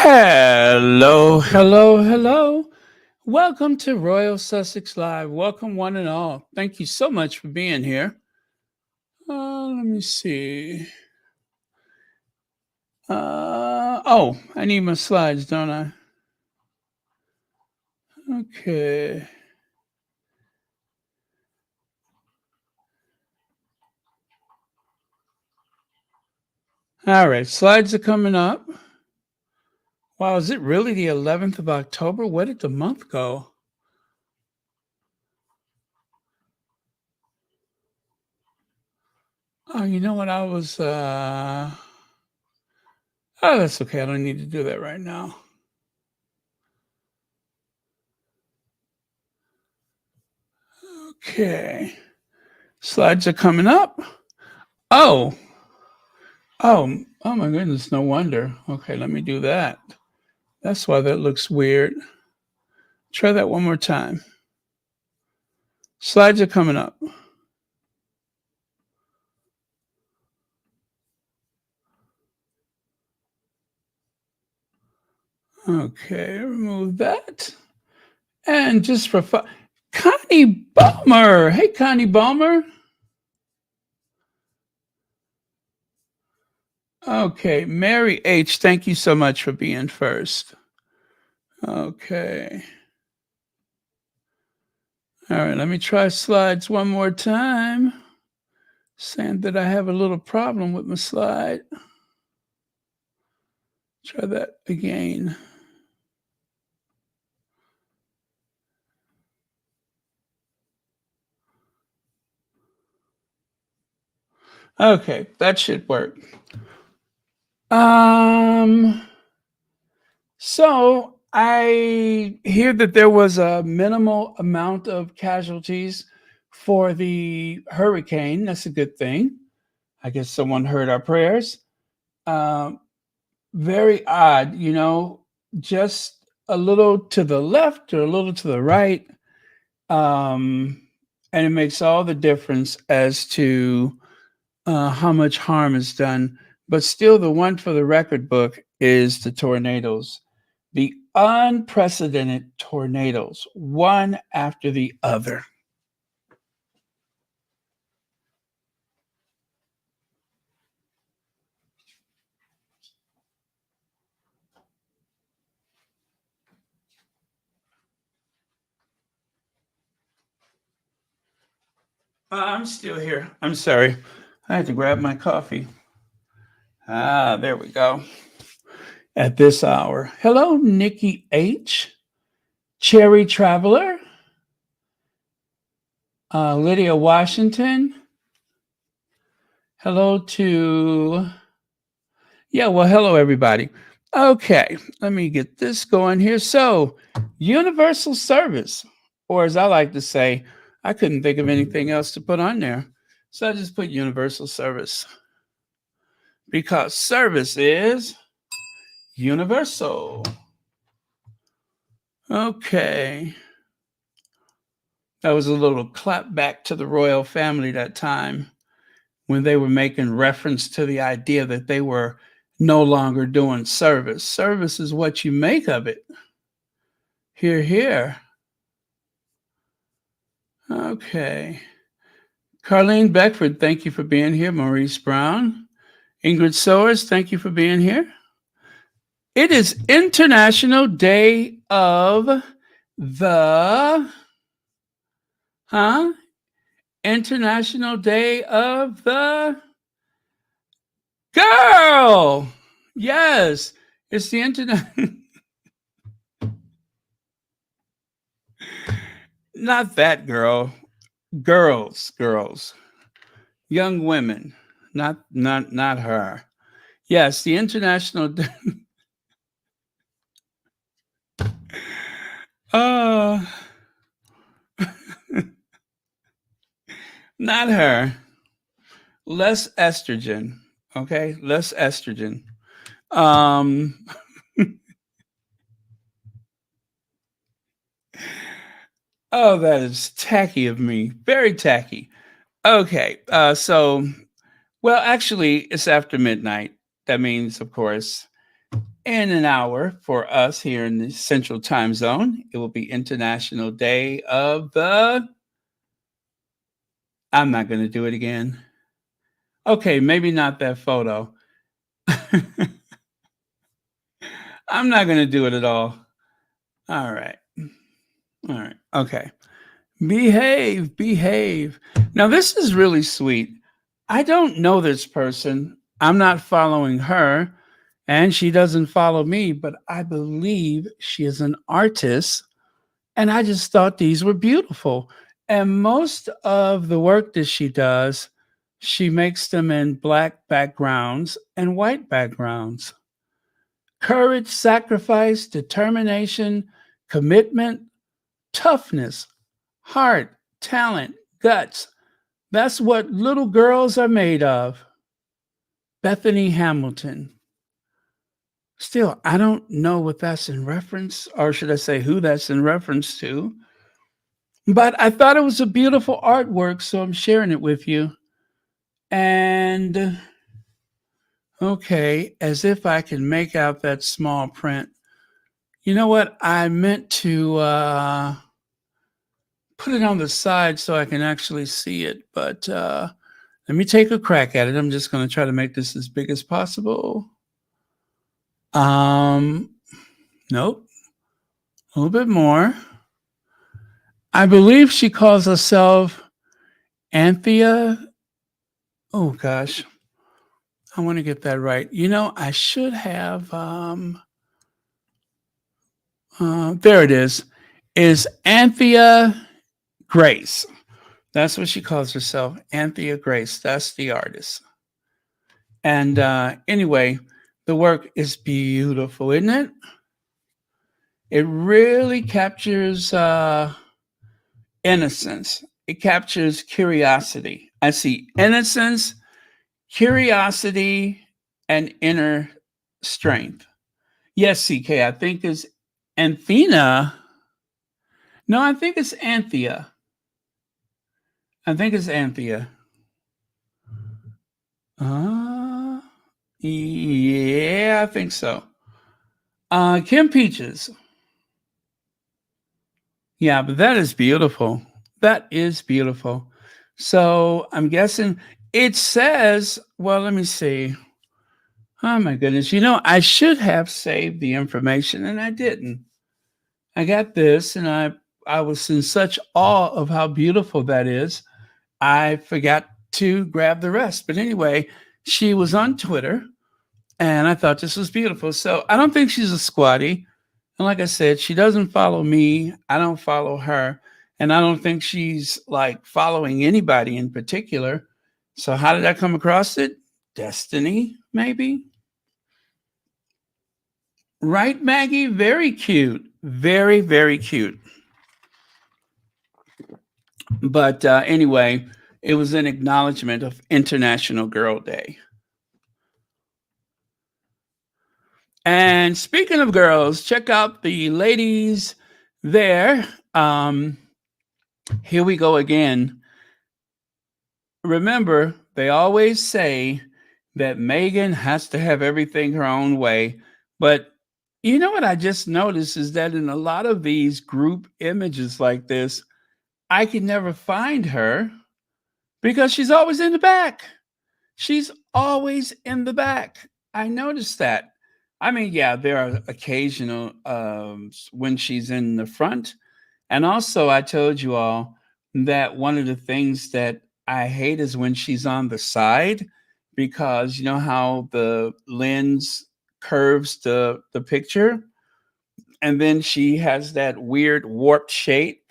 Hello, hello, hello. Welcome to Royal Sussex Live. Welcome, one and all. Thank you so much for being here. Let me see. I need my slides, don't I? Okay. All right, slides are coming up. Wow, is it really the 11th of October? Where did the month go? Oh, you know what? Oh, that's okay. I don't need to do that right now. Okay. Slides are coming up. Oh, oh my goodness, no wonder. Okay, let me do that. That's why that looks weird. Try that one more time. Slides are coming up. Okay, remove that. And just for fun, Connie Balmer. Hey, Connie Balmer. Okay, Mary H., thank you so much for being first. Okay. All right, let me try slides one more time. Saying that I have a little problem with my slide. Try that again. Okay, that should work. So I hear that there was a minimal amount of casualties for the hurricane. That's a good thing. I guess someone heard our prayers. Um, Very odd, just a little to the left or a little to the right. And it makes all the difference as to how much harm is done. But still, the one for the record book is the tornadoes, the unprecedented tornadoes, one after the other. I'm still here. I'm sorry. I had to grab my coffee. There we go. At this hour. Hello, Nikki H. Cherry Traveler. Lydia Washington. Hello to. Yeah, well, hello, everybody. Okay, let me get this going here. So, universal service, or as I like to say, I couldn't think of anything else to put on there. So I just put universal service because service is universal. Okay. That was a little clap back to the royal family that time when they were making reference to the idea that they were no longer doing service. Service is what you make of it. Hear, hear. Okay. Carlene Beckford, thank you for being here. Maurice Brown. Ingrid Soares, thank you for being here. It is International Day of the... International Day of the Girl. Yes, it's the internet. Not that girl. Girls. Young women. Not her. Yes, the International Day. Not her. Less estrogen. Okay, less estrogen. Oh, that is tacky of me. Very tacky. Okay, well, actually, it's after midnight. That means, of course, in an hour for us here in the Central Time Zone. It will be International Day of the. I'm not going to do it again. Okay, maybe not that photo. I'm not going to do it at all. All right. All right. Okay. Behave, behave. Now, this is really sweet. I don't know this person. I'm not following her, and she doesn't follow me, but I believe she is an artist. And I just thought these were beautiful. And most of the work that she does, she makes them in black backgrounds and white backgrounds. Courage, sacrifice, determination, commitment, toughness, heart, talent, guts. That's what little girls are made of. Bethany Hamilton. Still, I don't know what that's in reference, or should I say who that's in reference to. But I thought it was a beautiful artwork, so I'm sharing it with you. And okay, as if I can make out that small print. You know what? I meant to put it on the side so I can actually see it, but let me take a crack at it. I'm just going to try to make this as big as possible. Nope. A little bit more. I believe she calls herself Anthea. Oh gosh. I want to get that right. You know, I should have there it is Anthea Grace. That's what she calls herself, Anthea Grace. That's the artist. And anyway, the work is beautiful, isn't it? It really captures innocence. It captures curiosity. I see innocence, curiosity, and inner strength. Yes, CK, I think it's Anthena. No, I think it's Anthea. I think it's Anthea. Yeah, I think so. Kim Peaches. Yeah, but that is beautiful. That is beautiful. So I'm guessing it says, well, let me see. Oh my goodness. You know, I should have saved the information and I didn't. I got this and I was in such awe of how beautiful that is. I forgot to grab the rest. But anyway, she was on Twitter and I thought this was beautiful. So I don't think she's a squatty. And like I said, she doesn't follow me. I don't follow her. And I don't think she's like following anybody in particular. So how did I come across it? Destiny, maybe? Right, Maggie? Very cute. Very, very cute. But anyway, it was an acknowledgement of International Girl Day. And speaking of girls, check out the ladies there. Here we go again. Remember, they always say that Meghan has to have everything her own way. But you know what I just noticed is that in a lot of these group images like this, I can never find her because she's always in the back. She's always in the back. I noticed that. I mean, yeah, there are occasional when she's in the front. And also, I told you all that one of the things that I hate is when she's on the side because you know how the lens curves the picture and then she has that weird warped shape.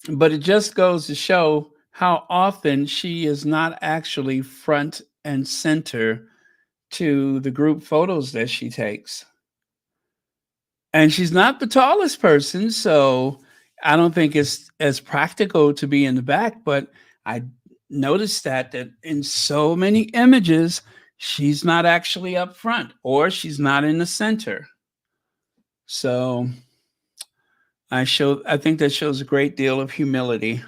But it just goes to show how often she is not actually front and center to the group photos that she takes. And she's not the tallest person, so I don't think it's as practical to be in the back, but I noticed that in so many images, she's not actually up front or she's not in the center. So I think that shows a great deal of humility.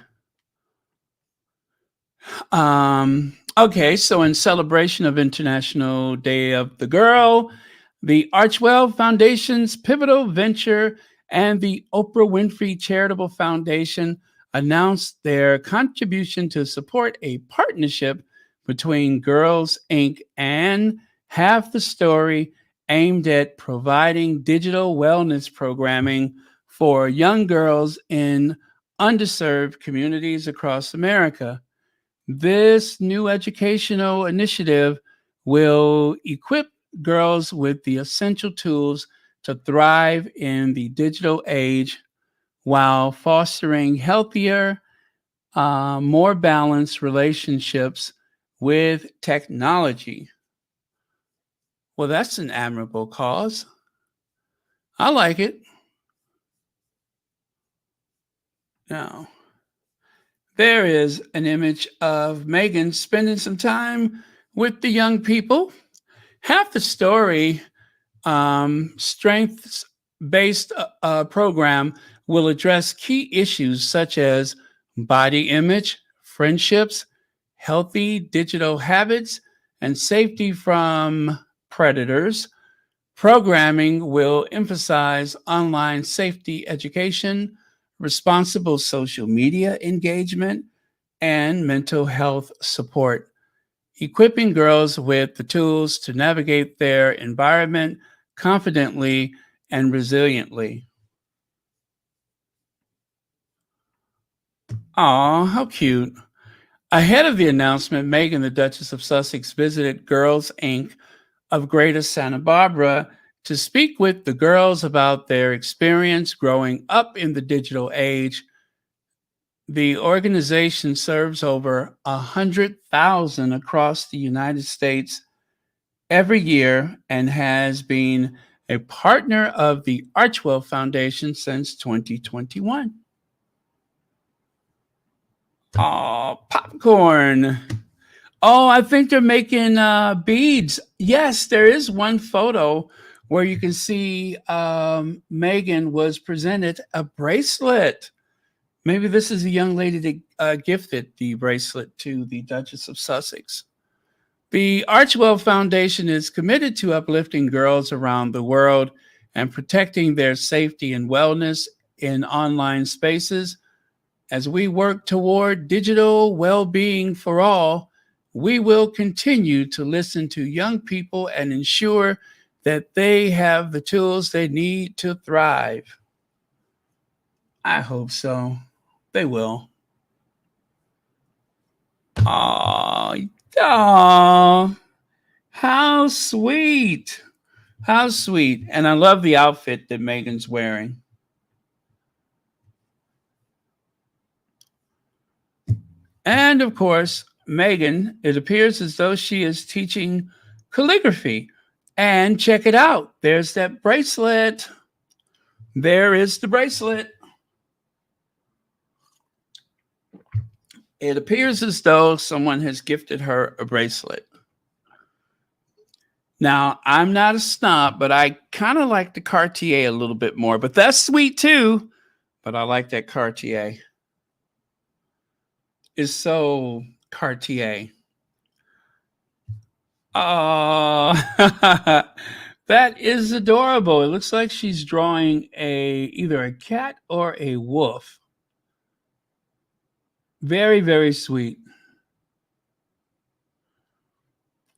Okay, so in celebration of International Day of the Girl, The Archwell Foundation's pivotal venture and the Oprah Winfrey Charitable Foundation announced their contribution to support a partnership between Girls Inc. and Half the Story, aimed at providing digital wellness programming for young girls in underserved communities across America. This new educational initiative will equip girls with the essential tools to thrive in the digital age while fostering healthier, more balanced relationships with technology. Well, that's an admirable cause. I like it. Now, there is an image of Meghan spending some time with the young people. Half the Story strengths based program will address key issues such as body image, friendships, healthy digital habits, and safety from predators. Programming will emphasize online safety education, responsible social media engagement, and mental health support, equipping girls with the tools to navigate their environment confidently and resiliently. Aw, how cute. Ahead of the announcement, Meghan, the Duchess of Sussex, visited Girls Inc. of Greater Santa Barbara to speak with the girls about their experience growing up in the digital age. The organization serves over 100,000 across the United States every year and has been a partner of the Archwell Foundation since 2021. Oh, popcorn. Oh, I think they're making beads. Yes, there is one photo where you can see Meghan was presented a bracelet. Maybe this is a young lady that gifted the bracelet to the Duchess of Sussex. The Archwell Foundation is committed to uplifting girls around the world and protecting their safety and wellness in online spaces. As we work toward digital well-being for all, we will continue to listen to young people and ensure that they have the tools they need to thrive. I hope so. They will. Aww. Aww. How sweet. How sweet. And I love the outfit that Meghan's wearing. And of course, Meghan, it appears as though she is teaching calligraphy. And check it out. There's that bracelet. There is the bracelet. It appears as though someone has gifted her a bracelet. Now, I'm not a snob, but I kind of like the Cartier a little bit more. But that's sweet too. But I like that Cartier. It's so Cartier. Oh, that is adorable. It looks like she's drawing either a cat or a wolf. Very, very sweet.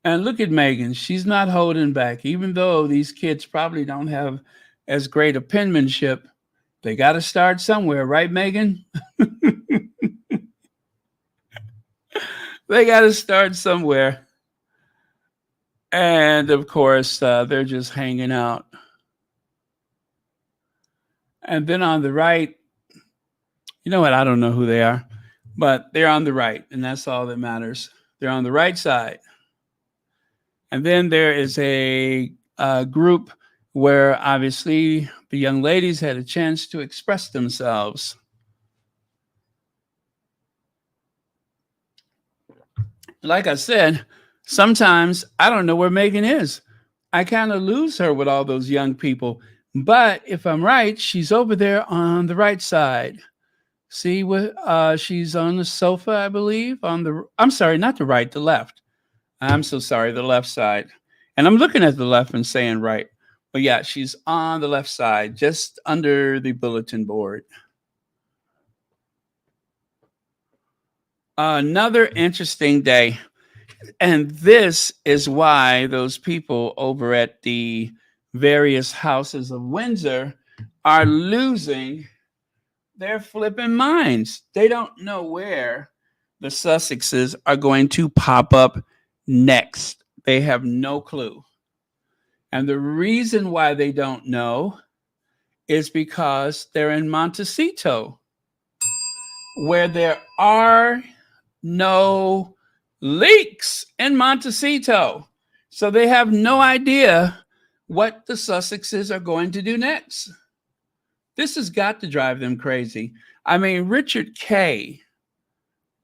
And look at Meghan. She's not holding back. Even though these kids probably don't have as great a penmanship, they got to start somewhere, right, Meghan? They got to start somewhere. And of course, they're just hanging out. And then on the right, you know what? I don't know who they are, but they're on the right, and that's all that matters. They're on the right side. And then there is a group where obviously the young ladies had a chance to express themselves. Like I said, sometimes I don't know where Meghan is. I kind of lose her with all those young people. But if I'm right, she's over there on the right side. See what she's on the sofa, I believe. I'm sorry, not the right, the left. I'm so sorry, the left side. And I'm looking at the left and saying right. But yeah, she's on the left side, just under the bulletin board. Another interesting day. And this is why those people over at the various houses of Windsor are losing their flipping minds. They don't know where the Sussexes are going to pop up next. They have no clue. And the reason why they don't know is because they're in Montecito, where there are no leaks in Montecito. So they have no idea what the Sussexes are going to do next. This has got to drive them crazy. I mean, Richard Kay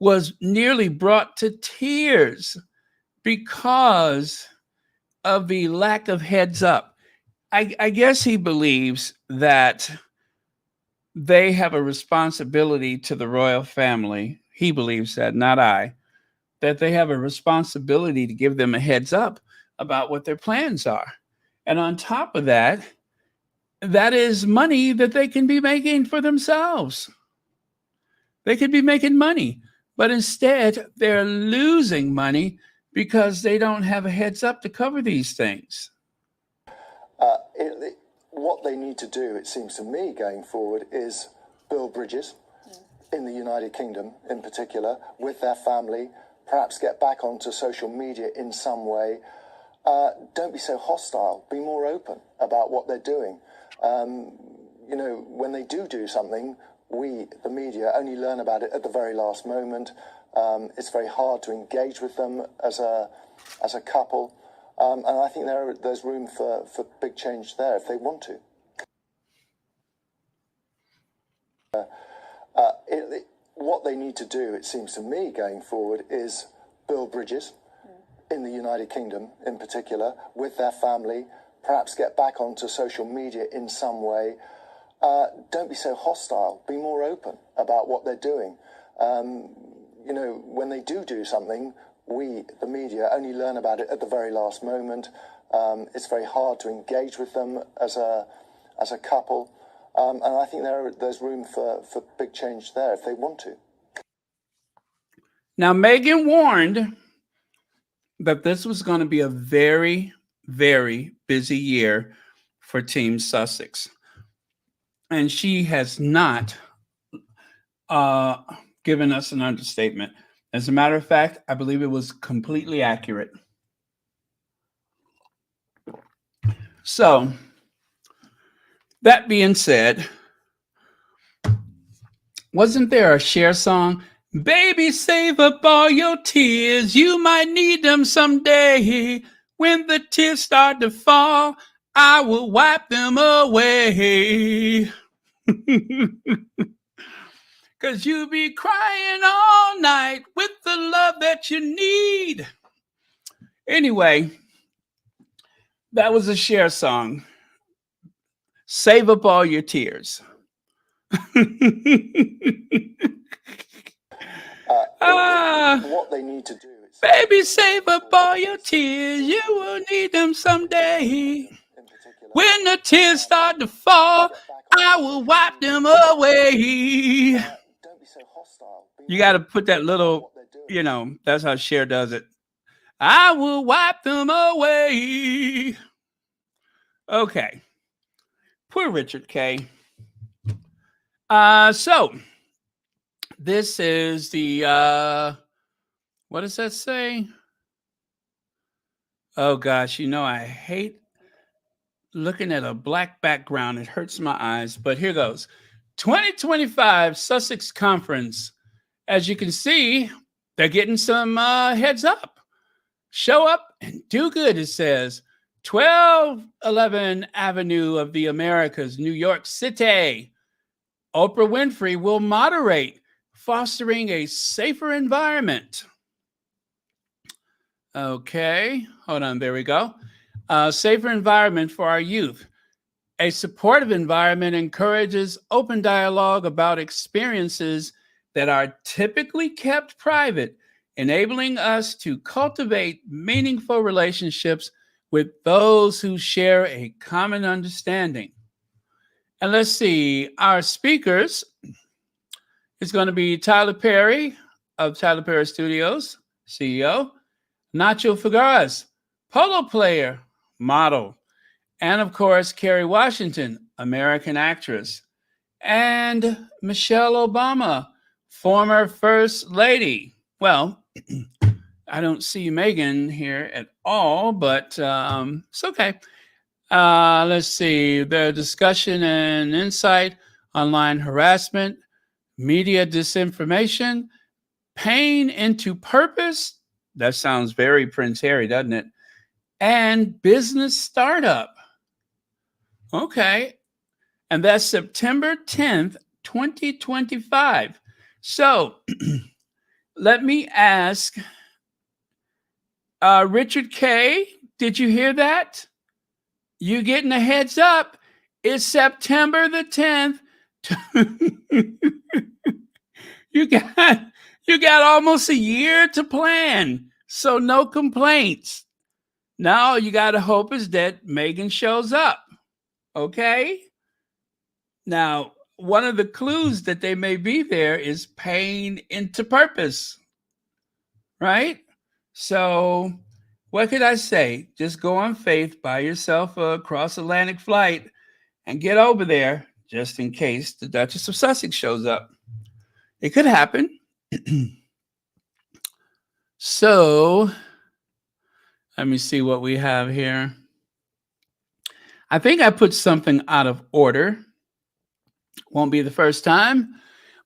was nearly brought to tears because of the lack of heads up. I guess he believes that they have a responsibility to the royal family. He believes that, not I, that they have a responsibility to give them a heads up about what their plans are. And on top of that, that is money that they can be making for themselves. They could be making money, but instead they're losing money because they don't have a heads up to cover these things. What they need to do, it seems to me, going forward, is build bridges in the United Kingdom, in particular, with their family, perhaps get back onto social media in some way. Don't be so hostile. Be more open about what they're doing. You know, when they do something, we, the media, only learn about it at the very last moment. It's very hard to engage with them as a couple. And I think there's room for big change there if they want to. What they need to do, it seems to me, going forward, is build bridges in the United Kingdom, in particular, with their family, perhaps get back onto social media in some way. Don't be so hostile. Be more open about what they're doing. You know, when they do something, we, the media, only learn about it at the very last moment. It's very hard to engage with them as a couple. And I think there's room for big change there if they want to. Now, Meghan warned that this was going to be a very, very busy year for Team Sussex. And she has not given us an understatement. As a matter of fact, I believe it was completely accurate. So, that being said, wasn't there a Cher song? Baby, save up all your tears. You might need them someday. When the tears start to fall, I will wipe them away. 'Cause you be crying all night with the love that you need. Anyway, that was a Cher song. Save up all your tears. What they need to do is... Baby, save up all your tears. You will need them someday. When the tears start to fall, I will wipe them away. Don't be so hostile. You got to put that little, you know, that's how Cher does it. I will wipe them away. Okay. Poor Richard Kay. So this is the what does that say? Oh gosh, you know I hate looking at a black background. It hurts my eyes, but here goes. 2025 Sussex Conference. As you can see, they're getting some heads up. Show up and do good, it says. 1211 Avenue of the Americas, New York City. Oprah Winfrey will moderate, fostering a safer environment. Okay, hold on, there we go. Safer environment for our youth. A supportive environment encourages open dialogue about experiences that are typically kept private, enabling us to cultivate meaningful relationships with those who share a common understanding. And let's see, our speakers is going to be Tyler Perry of Tyler Perry Studios, CEO, Nacho Figueras, polo player, model, and of course, Kerry Washington, American actress, and Michelle Obama, former First Lady. Well, I don't see Meghan here at all, but it's okay. Let's see, the discussion and insight, online harassment, media disinformation, pain into purpose. That sounds very Prince Harry, doesn't it? And business startup. Okay. And that's September 10th, 2025. So let me ask Richard K., did you hear that? You getting a heads up. It's September the 10th. you got almost a year to plan. So no complaints. Now all you got to hope is that Meghan shows up. Okay? Now, one of the clues that they may be there is pain into purpose. Right? So what could I say? Just go on faith, buy yourself a cross-Atlantic flight, and get over there just in case the Duchess of Sussex shows up. It could happen. So let me see what we have here. I think I put something out of order. Won't be the first time.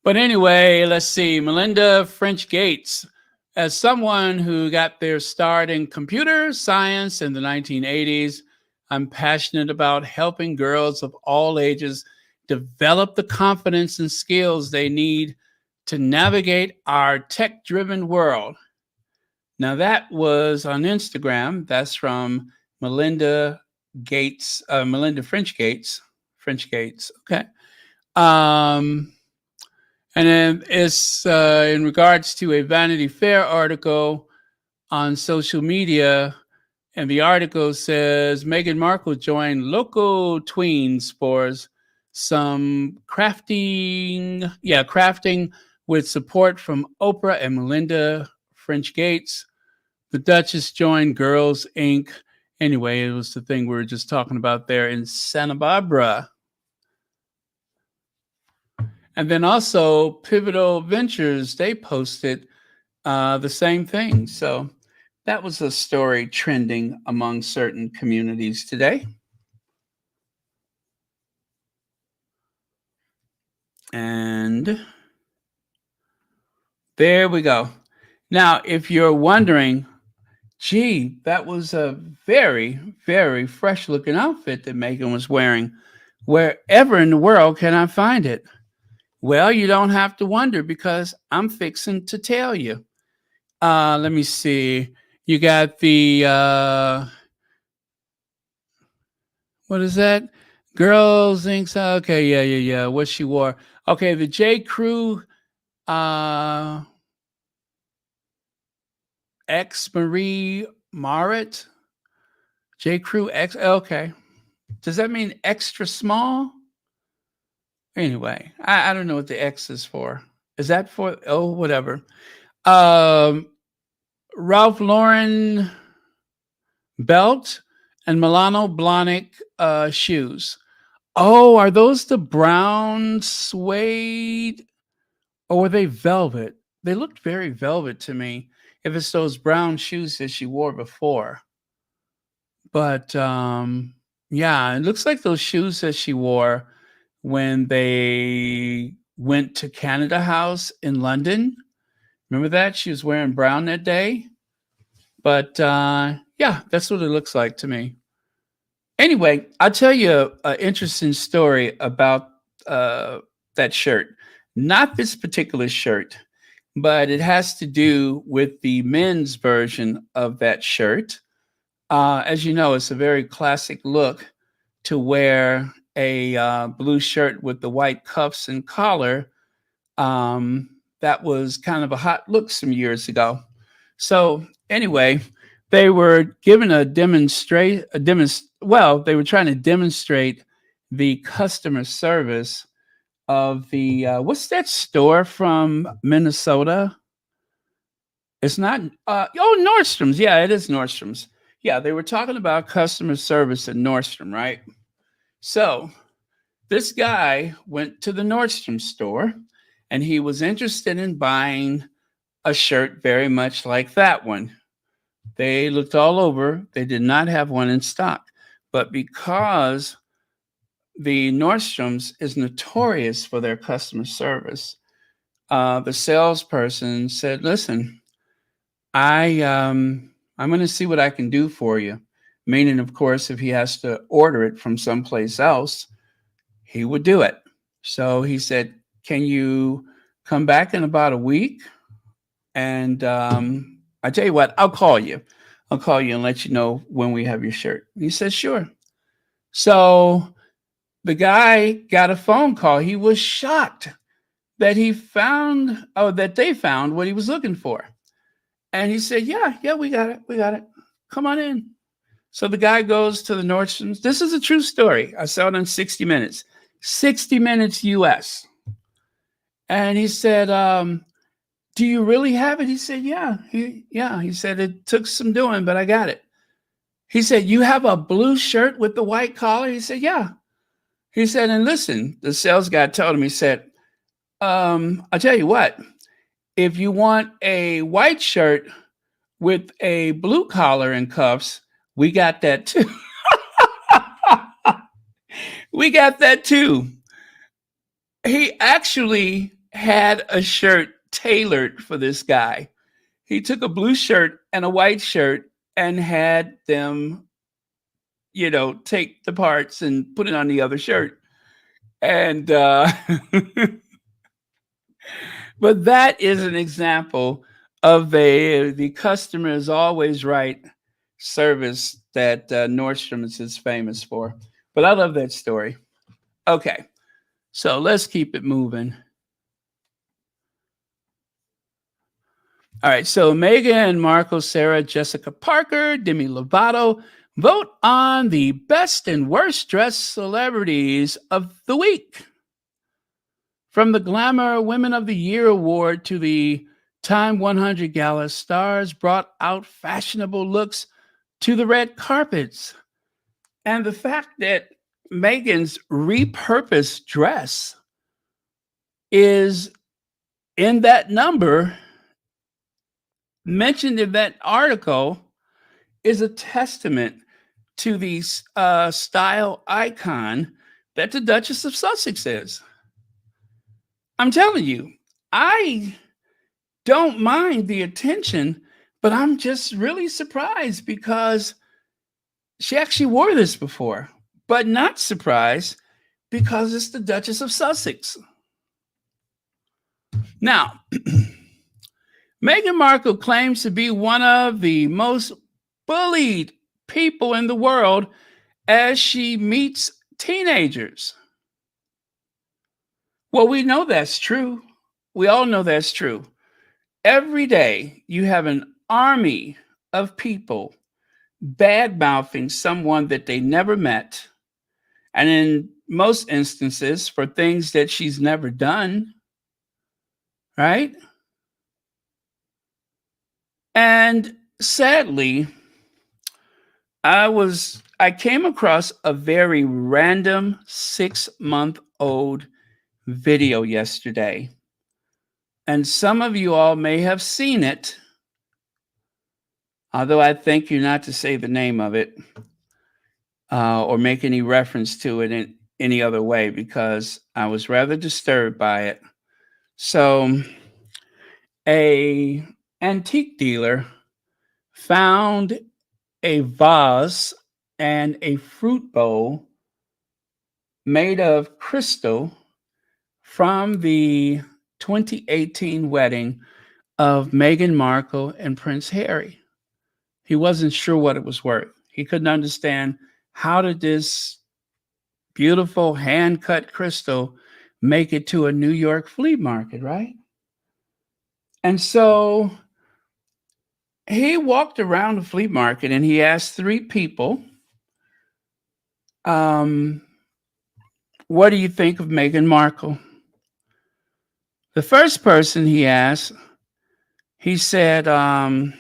But anyway, let's see. Melinda French Gates. As someone who got their start in computer science in the 1980s, I'm passionate about helping girls of all ages develop the confidence and skills they need to navigate our tech-driven world. Now that was on Instagram. That's from Melinda Gates, Melinda French Gates. Okay. And then it's in regards to a Vanity Fair article on social media. And the article says Meghan Markle joined local tweens for some crafting with support from Oprah and Melinda French Gates. The Duchess joined Girls Inc. Anyway, it was the thing we were just talking about there in Santa Barbara. And then also Pivotal Ventures, they posted the same thing. So that was a story trending among certain communities today. And there we go. Now, if you're wondering, gee, that was a very, very fresh looking outfit that Meghan was wearing. Wherever in the world can I find it? Well, you don't have to wonder because I'm fixing to tell you. Let me see. You got the, what is that? Girls Inc. Okay, yeah. What she wore. Okay, the J. Crew X Marie Marit. J. Crew X. Okay. Does that mean extra small? Anyway, I don't know what the X is for. Is that for, whatever. Ralph Lauren belt and Milano Blahnik shoes. Oh, are those the brown suede? Or were they velvet? They looked very velvet to me. If it's those brown shoes that she wore before. But yeah, it looks like those shoes that she wore when they went to Canada House in London. Remember that? She was wearing brown that day. But yeah, that's what it looks like to me. Anyway, I'll tell you an interesting story about that shirt. Not this particular shirt, but it has to do with the men's version of that shirt. As you know, it's a very classic look to wear a blue shirt with the white cuffs and collar. That was kind of a hot look some years ago. So anyway, They were given a well, they were trying to demonstrate the customer service of the what's that store from Minnesota? It's not Nordstrom's. Yeah, it is Nordstrom's. Yeah, they were talking about customer service at Nordstrom, right? So this guy went to the Nordstrom store and he was interested in buying a shirt very much like that one. They looked all over. They did not have one in stock. But because the Nordstrom's is notorious for their customer service, the salesperson said, "Listen, I'm going to see what I can do for you." Meaning, of course, if he has to order it from someplace else, he would do it. So he said, "Can you come back in about a week? And I tell you what, I'll call you. I'll call you and let you know when we have your shirt." And he said, "Sure." So the guy got a phone call. He was shocked that that they found what he was looking for. And he said, yeah, we got it. We got it. Come on in. So the guy goes to the Nordstrom's. This is a true story. I saw it on 60 Minutes, 60 Minutes US. And he said, "Do you really have it?" He said, "Yeah." He said, "It took some doing, but I got it." He said, "You have a blue shirt with the white collar?" He said, "Yeah." He said, "And listen," the sales guy told him, he said, "I'll tell you what, if you want a white shirt with a blue collar and cuffs, we got that too." We got that too. He actually had a shirt tailored for this guy. He took a blue shirt and a white shirt and had them, take the parts and put it on the other shirt. And but that is an example of the customer is always right service that Nordstrom is famous for. But I love that story. Okay, so let's keep it moving. All right, so Meghan Markle, Sarah Jessica Parker, Demi Lovato vote on the best and worst dressed celebrities of the week. From the Glamour Women of the Year award to the Time 100 Gala, stars brought out fashionable looks to the red carpets. And the fact that Meghan's repurposed dress is in that number mentioned in that article is a testament to the style icon that the Duchess of Sussex is. I'm telling you, I don't mind the attention, but I'm just really surprised because she actually wore this before, but not surprised because it's the Duchess of Sussex. Now, Meghan Markle claims to be one of the most bullied people in the world as she meets teenagers. Well, we know that's true. We all know that's true. Every day you have an army of people bad mouthing someone that they never met, and in most instances for things that she's never done, right? And sadly, I came across a very random 6-month-old video yesterday. And some of you all may have seen it, although I thank you not to say the name of it or make any reference to it in any other way because I was rather disturbed by it. So, a antique dealer found a vase and a fruit bowl made of crystal from the 2018 wedding of Meghan Markle and Prince Harry. He wasn't sure what it was worth. He couldn't understand how did this beautiful hand-cut crystal make it to a New York flea market, right? And so he walked around the flea market and he asked three people, um, what do you think of Meghan Markle? The first person he asked, he said, oh,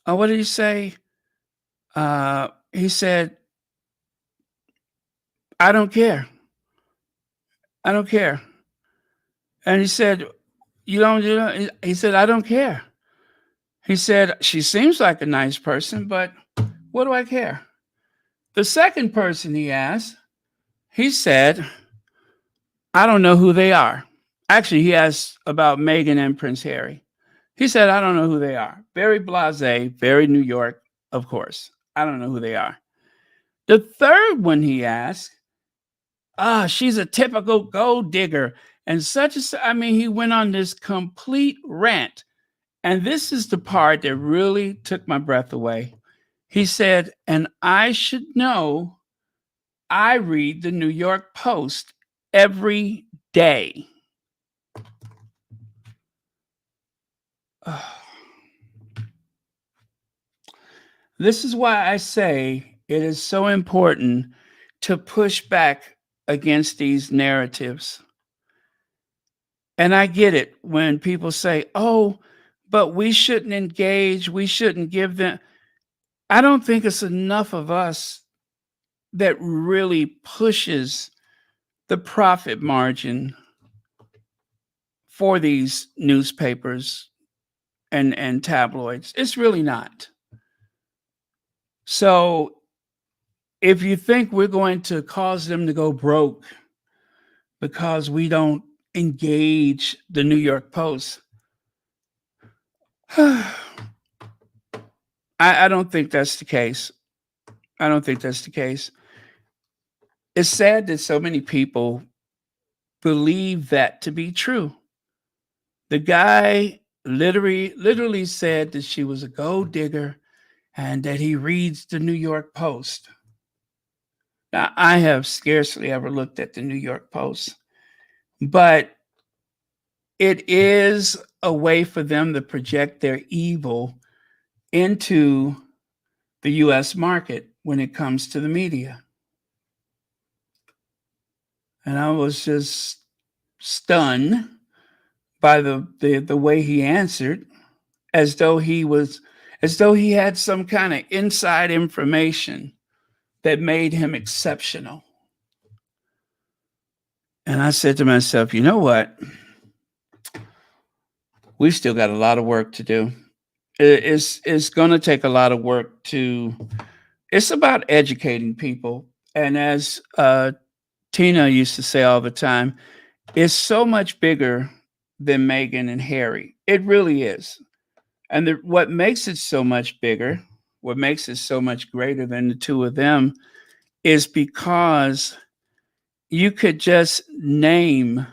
what did he say? He said, I don't care. I don't care. And he said, you know, he said, I don't care. He said, she seems like a nice person, but what do I care? The second person he asked, he said, I don't know who they are. Actually, he asked about Meghan and Prince Harry. He said, I don't know who they are. Very blasé, very New York, of course. I don't know who they are. The third one he asked, she's a typical gold digger. And such as, I mean, he went on this complete rant. And this is the part that really took my breath away. He said, and I should know, I read the New York Post every day. This is why I say it is so important to push back against these narratives. And I get it when people say, oh, but we shouldn't engage, we shouldn't give them. I don't think it's enough of us that really pushes the profit margin for these newspapers and tabloids. It's really not. So if you think we're going to cause them to go broke because we don't engage the New York Post, I don't think that's the case. I don't think that's the case. It's sad that so many people believe that to be true. The guy literally said that she was a gold digger and that he reads the New York Post. Now, I have scarcely ever looked at the New York Post, but it is a way for them to project their evil into the US market when it comes to the media. And I was just stunned by the way he answered, as though he had some kind of inside information that made him exceptional. And I said to myself, you know what? We still got a lot of work to do. It's going to take a lot of work to. It's about educating people, and as Tina used to say all the time, it's so much bigger than Meghan and Harry. It really is. And what makes it so much bigger, what makes it so much greater than the two of them, is because you could just name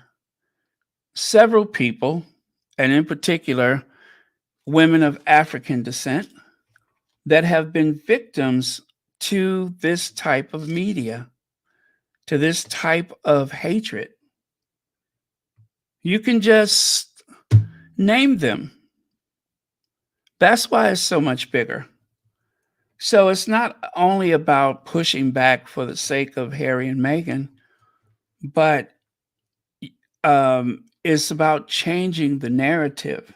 several people, and in particular, women of African descent, that have been victims to this type of media, to this type of hatred. You can just name them. That's why it's so much bigger. So it's not only about pushing back for the sake of Harry and Meghan, but it's about changing the narrative,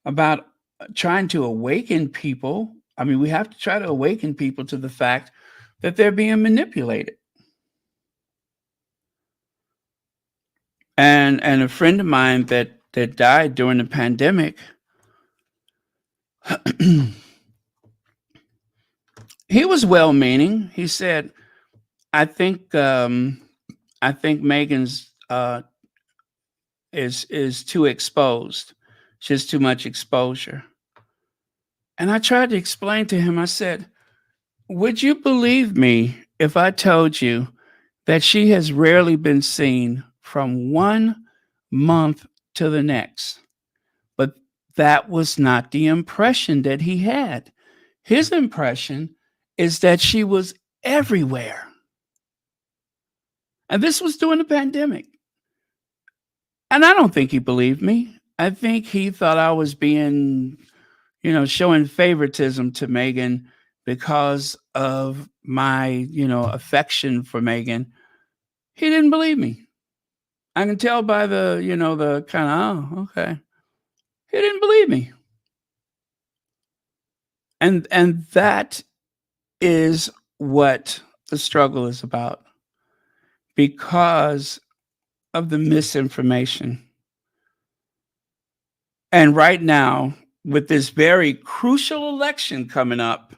about trying to awaken people. I mean, we have to try to awaken people to the fact that they're being manipulated. And a friend of mine that died during the pandemic, he was well-meaning. He said, I think Megan's is too exposed. She has too much exposure. And I tried to explain to him, I said, would you believe me if I told you that she has rarely been seen from 1 month to the next? But that was not the impression that he had. His impression is that she was everywhere. And this was during the pandemic. And I don't think he believed me. I think he thought I was being, showing favoritism to Meghan because of my, affection for Meghan. He didn't believe me. I can tell by the, the kind of, oh, okay. He didn't believe me. And that is what the struggle is about because of the misinformation. And right now, with this very crucial election coming up,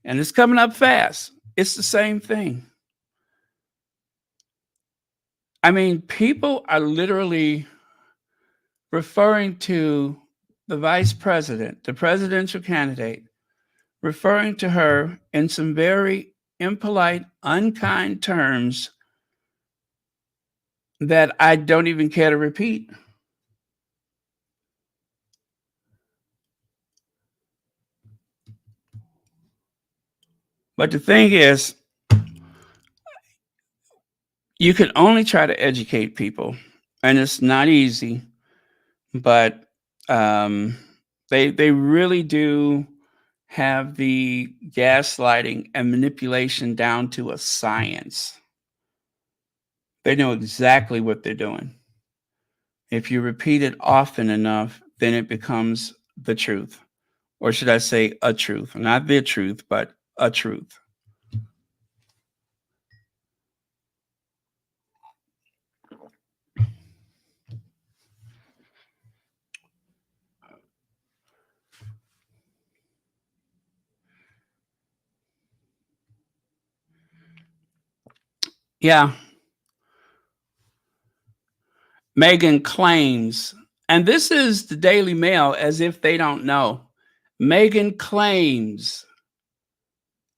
and it's coming up fast, it's the same thing. I mean, people are literally referring to the vice president, the presidential candidate, referring to her in some very impolite, unkind terms that I don't even care to repeat. But the thing is, you can only try to educate people, and it's not easy, but they really do have the gaslighting and manipulation down to a science. They know exactly what they're doing. If you repeat it often enough, then it becomes the truth. Or should I say a truth? Not the truth, but a truth. Yeah. Meghan claims, and this is the Daily Mail as if they don't know. Meghan claims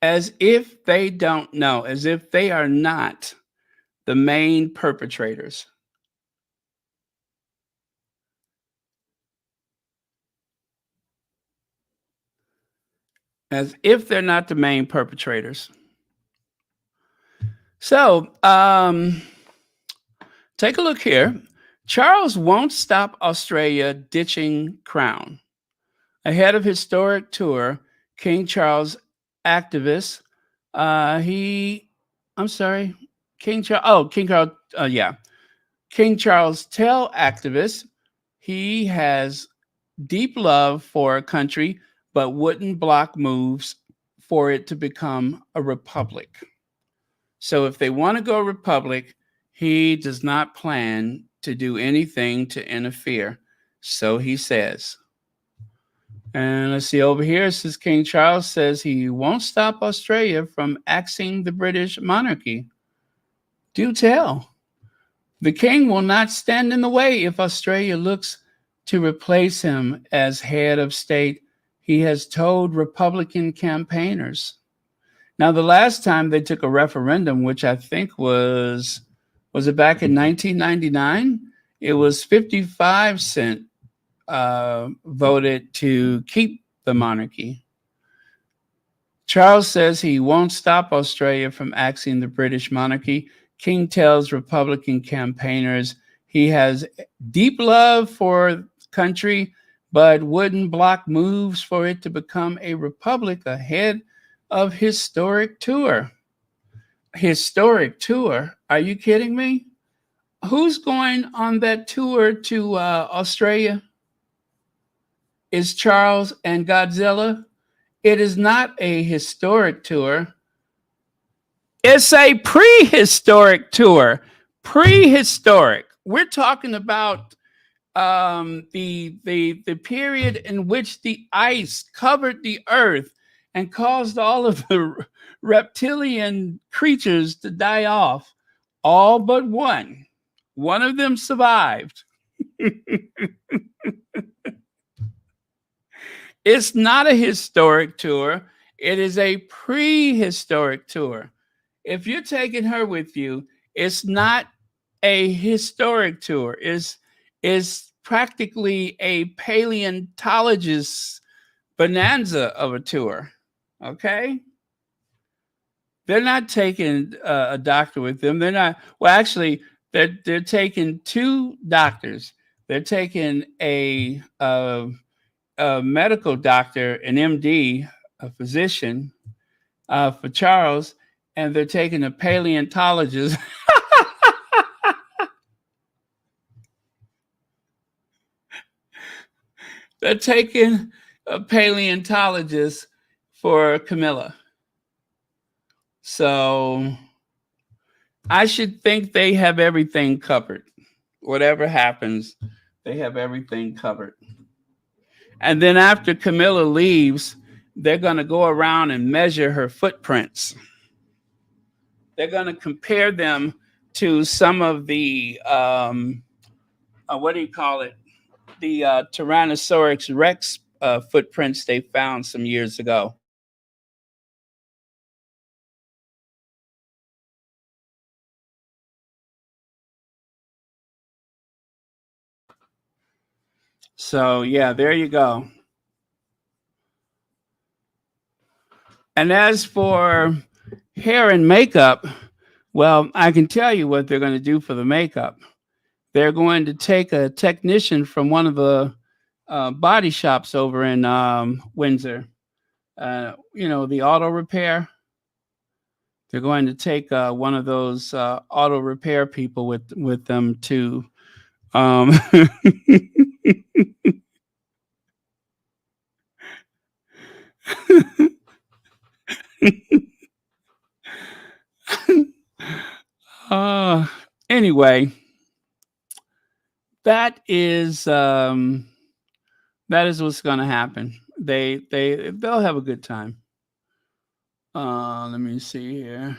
as if they don't know, as if they are not the main perpetrators. As if they're not the main perpetrators. So, take a look here. Charles won't stop Australia ditching crown. Ahead of historic tour, King Charles activists, King Charles, King Charles tell activists he has deep love for a country, but wouldn't block moves for it to become a republic. So if they want to go republic, he does not plan to do anything to interfere. So he says. And let's see over here, it says King Charles says he won't stop Australia from axing the British monarchy. Do tell. The king will not stand in the way if Australia looks to replace him as head of state, he has told Republican campaigners. Now, the last time they took a referendum, which I think was it back in 1999? It was 55% voted to keep the monarchy. Charles says he won't stop Australia from axing the British monarchy. King tells Republican campaigners he has deep love for the country, but wouldn't block moves for it to become a republic ahead of historic tour. Historic tour? Are you kidding me? Who's going on that tour to Australia? Is Charles and Godzilla? It is not a historic tour. It's a prehistoric tour. Prehistoric. We're talking about the period in which the ice covered the earth and caused all of the reptilian creatures to die off, all but one. One of them survived. It's not a historic tour. It is a prehistoric tour. If you're taking her with you, it's not a historic tour. It's practically a paleontologist's bonanza of a tour. Okay? They're not taking a doctor with them. They're not. Well, actually, they're taking two doctors. They're taking a medical doctor, an MD, a physician, for Charles, and they're taking a paleontologist. They're taking a paleontologist for Camilla. So I should think they have everything covered. Whatever happens, they have everything covered. And then after Camilla leaves, they're going to go around and measure her footprints. They're going to compare them to some of the, what do you call it? The Tyrannosaurus Rex footprints they found some years ago. So, yeah, there you go. And as for hair and makeup, well, I can tell you what they're going to do for the makeup. They're going to take a technician from one of the body shops over in Windsor, the auto repair. They're going to take one of those auto repair people with them to. Anyway, that is what's going to happen. They'll have a good time. Let me see here.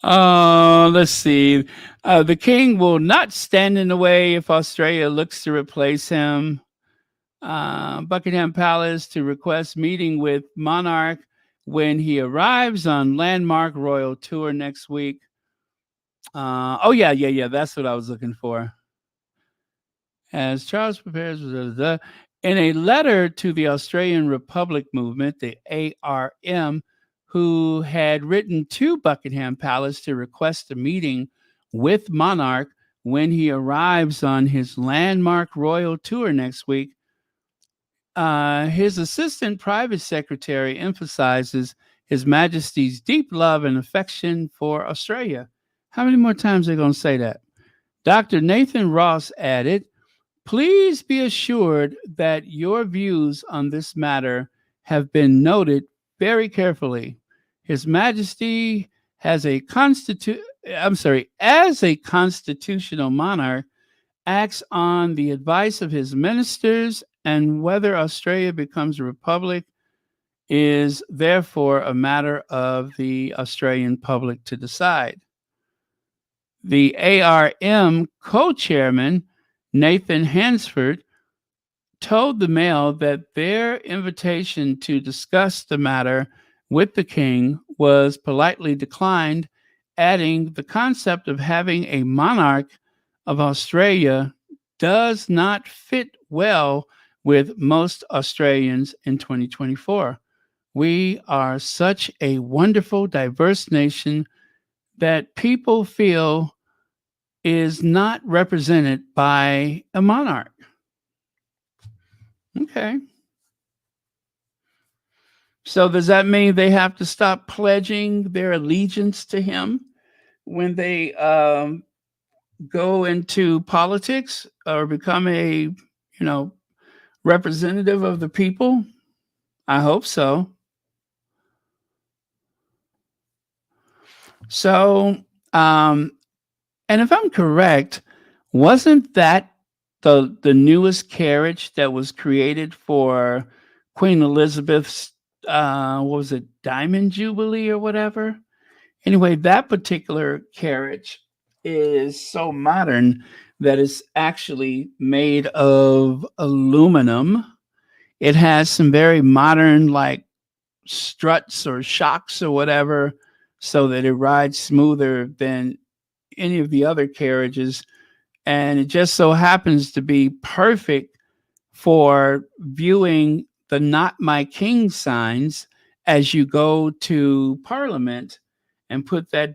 Let's see. The king will not stand in the way if Australia looks to replace him. Buckingham Palace to request meeting with monarch when he arrives on landmark royal tour next week. Yeah. That's what I was looking for. As Charles prepares, in a letter to the Australian Republic Movement, the ARM, who had written to Buckingham Palace to request a meeting with monarch when he arrives on his landmark royal tour next week, his assistant private secretary emphasizes His Majesty's deep love and affection for Australia. How many more times are they going to say that? Dr. Nathan Ross added, "Please be assured that your views on this matter have been noted very carefully. His Majesty as a constitutional monarch, acts on the advice of his ministers, and whether Australia becomes a republic is therefore a matter of the Australian public to decide." The ARM co-chairman, Nathan Hansford, told the Mail that their invitation to discuss the matter with the king was politely declined, adding the concept of having a monarch of Australia does not fit well with most Australians in 2024. We are such a wonderful, diverse nation that people feel is not represented by a monarch. Okay. So does that mean they have to stop pledging their allegiance to him when they go into politics or become a, representative of the people? I hope so. So, and if I'm correct, wasn't that the newest carriage that was created for Queen Elizabeth's what was it, Diamond Jubilee or whatever? Anyway, that particular carriage is so modern that it's actually made of aluminum. It has some very modern, like struts or shocks or whatever, so that it rides smoother than any of the other carriages. And it just so happens to be perfect for viewing the Not My King signs as you go to Parliament and put that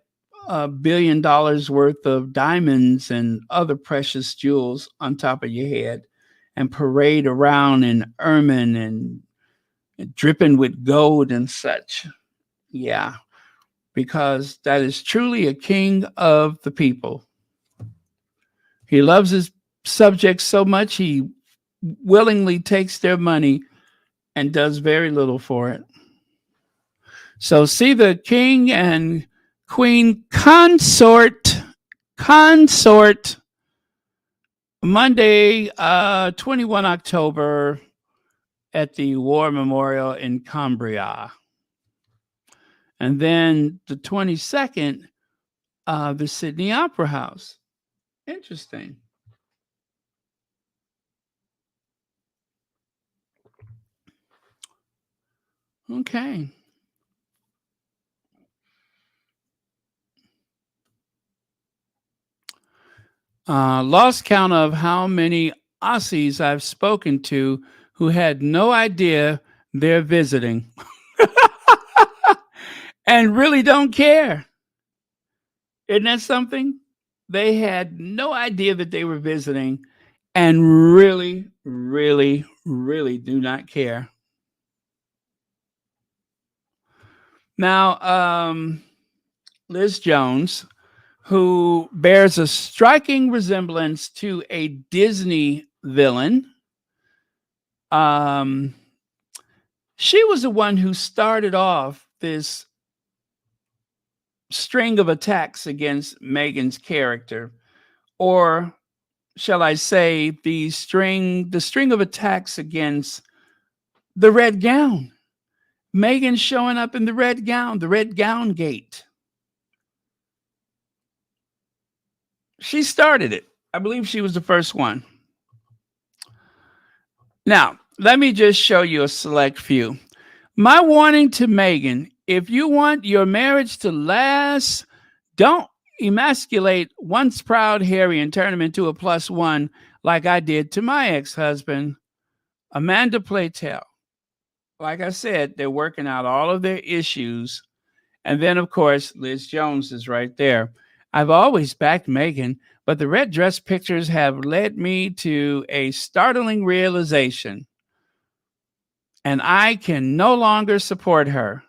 $1 billion worth of diamonds and other precious jewels on top of your head and parade around in ermine and dripping with gold and such. Yeah, because that is truly a king of the people. He loves his subjects so much he willingly takes their money and does very little for it. So see the king and queen consort Monday, 21 October at the War Memorial in Cumbria. And then the 22nd, the Sydney Opera House. Interesting. Okay. Lost count of how many Aussies I've spoken to who had no idea they're visiting and really don't care. Isn't that something? They had no idea that they were visiting and really, really, really do not care. Now, Liz Jones, who bears a striking resemblance to a Disney villain, she was the one who started off this string of attacks against Meghan's character, or shall I say, the string of attacks against the red gown. Meghan showing up in the red gown gate. She started it. I believe she was the first one. Now, let me just show you a select few. My warning to Meghan, if you want your marriage to last, don't emasculate once proud Harry and turn him into a +1 like I did to my ex-husband, Amanda Platel. Like I said, they're working out all of their issues. And then, of course, Liz Jones is right there. I've always backed Meghan, but the red dress pictures have led me to a startling realization. And I can no longer support her.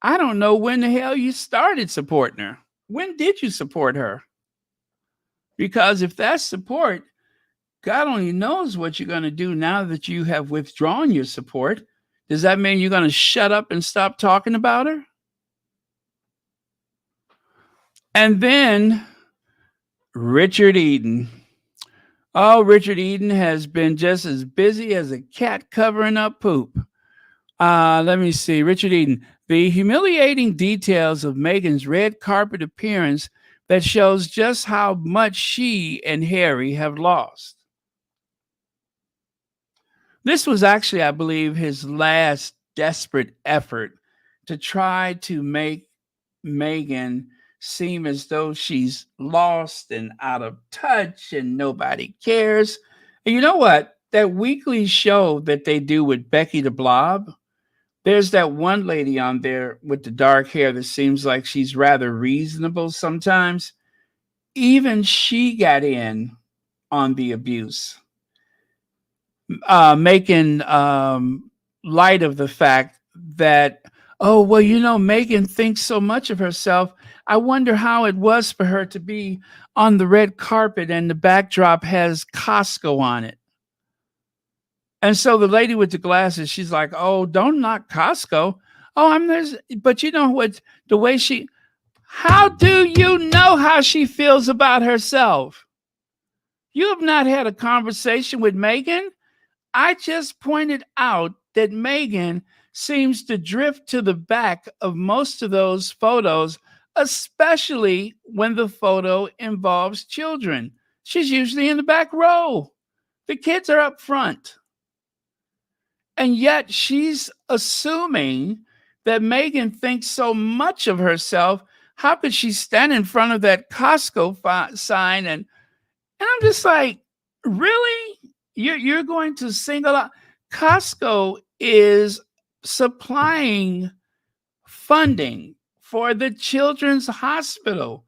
I don't know when the hell you started supporting her. When did you support her? Because if that's support, God only knows what you're going to do now that you have withdrawn your support. Does that mean you're going to shut up and stop talking about her? And then Richard Eden. Oh, Richard Eden has been just as busy as a cat covering up poop. Let me see. Richard Eden. The humiliating details of Meghan's red carpet appearance that shows just how much she and Harry have lost. This was actually, I believe, his last desperate effort to try to make Meghan seem as though she's lost and out of touch and nobody cares. And you know what? That weekly show that they do with Becky the Blob, there's that one lady on there with the dark hair that seems like she's rather reasonable sometimes. Even she got in on the abuse, making light of the fact that, oh, well, Meghan thinks so much of herself. I wonder how it was for her to be on the red carpet and the backdrop has Costco on it. And so the lady with the glasses, she's like, oh, don't knock Costco. Oh, but you know what, the way how do you know how she feels about herself? You have not had a conversation with Meghan. I just pointed out that Meghan seems to drift to the back of most of those photos, especially when the photo involves children. She's usually in the back row. The kids are up front. And yet she's assuming that Meghan thinks so much of herself. How could she stand in front of that Costco sign? And I'm just like, really? You're going to single out? Costco is supplying funding for the children's hospital.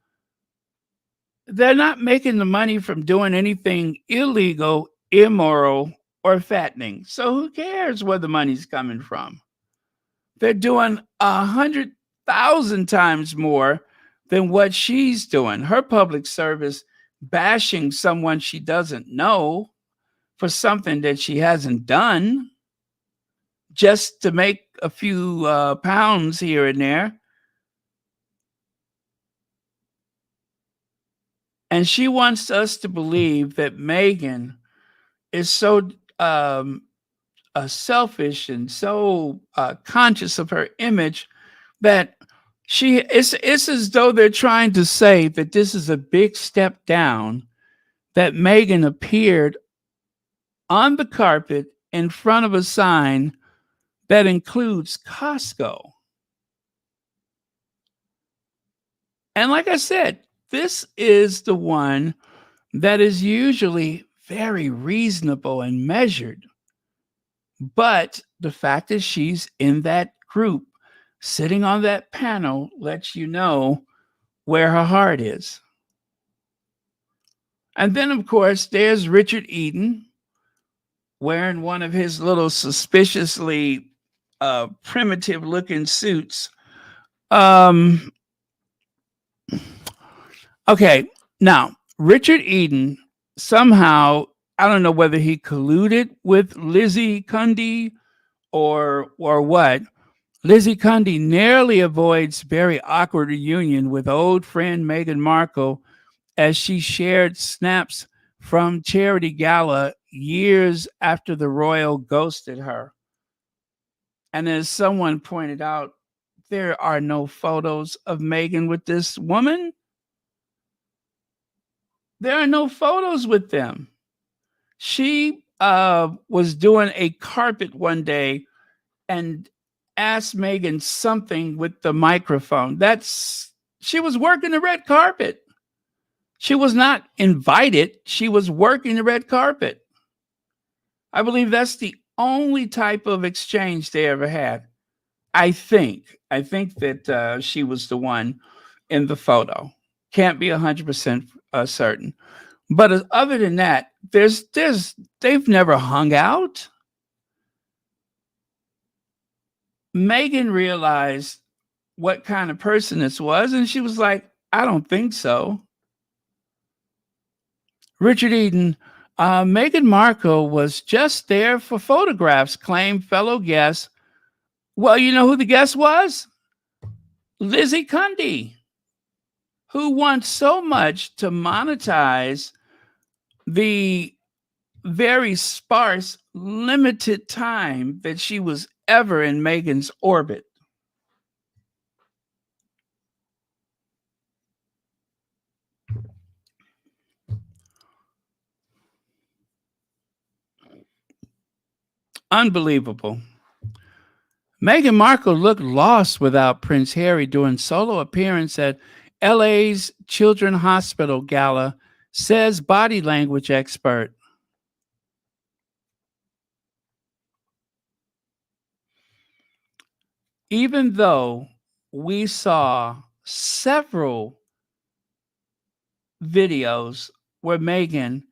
They're not making the money from doing anything illegal, immoral, or fattening. So who cares where the money's coming from? They're doing 100,000 times more than what she's doing. Her public service bashing someone she doesn't know for something that she hasn't done just to make a few pounds here and there. And she wants us to believe that Meghan is so selfish and so conscious of her image that it's as though they're trying to say that this is a big step down, that Meghan appeared on the carpet in front of a sign that includes Costco. And like I said, this is the one that is usually very reasonable and measured. But the fact that she's in that group, sitting on that panel, lets you know where her heart is. And then, of course, there's Richard Eden wearing one of his little suspiciously primitive looking suits. Okay, now, Richard Eden somehow, I don't know whether he colluded with Lizzie Cundy or what. Lizzie Cundy narrowly avoids very awkward reunion with old friend Meghan Markle as she shared snaps from charity gala years after the royal ghosted her. And as someone pointed out, there are no photos of Meghan with this woman. There are no photos with them. She was doing a carpet one day and asked Meghan something with the microphone. She was working the red carpet. She was not invited. She was working the red carpet. I believe that's the only type of exchange they ever had. I think that she was the one in the photo. Can't be 100% certain. But other than that, they've never hung out. Meghan realized what kind of person this was, and she was like, I don't think so. Richard Eden, Meghan Markle was just there for photographs, claimed fellow guests. Well, you know who the guest was? Lizzie Cundy, who wants so much to monetize the very sparse, limited time that she was ever in Meghan's orbit. Unbelievable. Meghan Markle looked lost without Prince Harry doing solo appearance at LA's Children's Hospital Gala, says body language expert. Even though we saw several videos where Meghan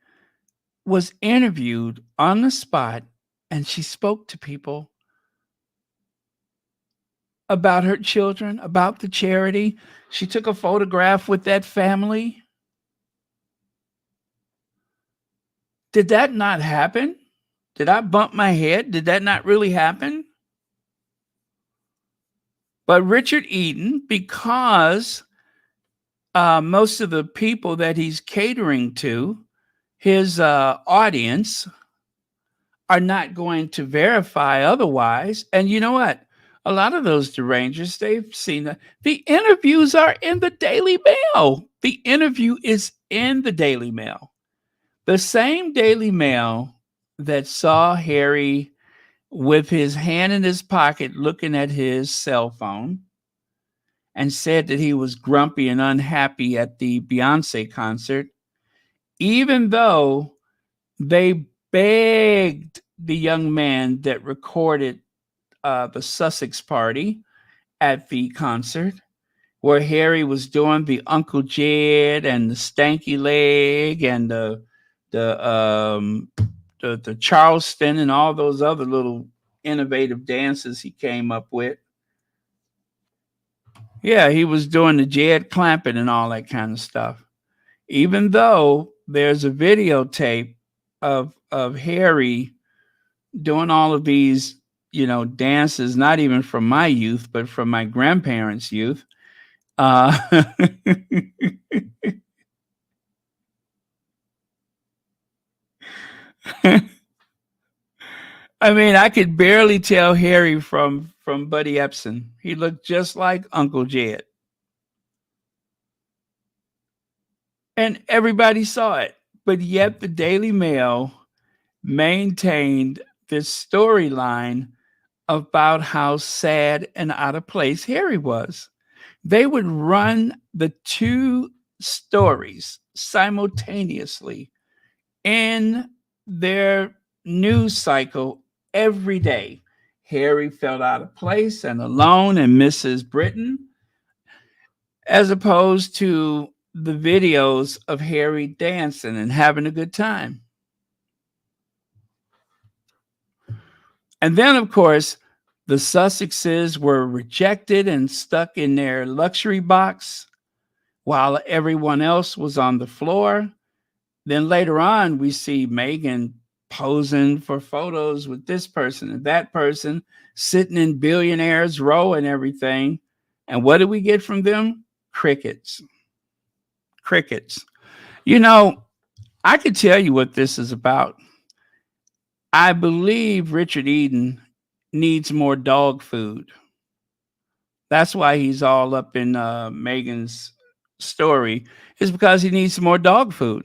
was interviewed on the spot and she spoke to people about her children, about the charity. She took a photograph with that family. Did that not happen? Did I bump my head? Did that not really happen? But Richard Eden, because most of the people that he's catering to, his audience, are not going to verify otherwise. And you know what? A lot of those derangers, they've seen the interviews are in the Daily Mail. The interview is in the Daily Mail. The same Daily Mail that saw Harry with his hand in his pocket looking at his cell phone and said that he was grumpy and unhappy at the Beyonce concert, even though they begged the young man that recorded the Sussex party at the concert. where Harry was doing the Uncle Jed and the stanky leg and the the Charleston and all those other little innovative dances he came up with. Yeah, he was doing the Jed clamping and all that kind of stuff. Even though there's a videotape of Harry doing all of these, dances, not even from my youth, but from my grandparents' youth. Uh, I mean, I could barely tell Harry from Buddy Epson. He looked just like Uncle Jed, and everybody saw it. But yet, the Daily Mail maintained this storyline about how sad and out of place Harry was. They would run the two stories simultaneously in their news cycle every day. Harry felt out of place and alone and Mrs. Britain, as opposed to the videos of Harry dancing and having a good time. And then, of course, the Sussexes were rejected and stuck in their luxury box while everyone else was on the floor. Then later on, we see Meghan posing for photos with this person and that person, sitting in billionaires' row and everything. And what do we get from them? Crickets. Crickets. You know, I could tell you what this is about. I believe Richard Eden needs more dog food. That's why he's all up in Meghan's story, is because he needs some more dog food.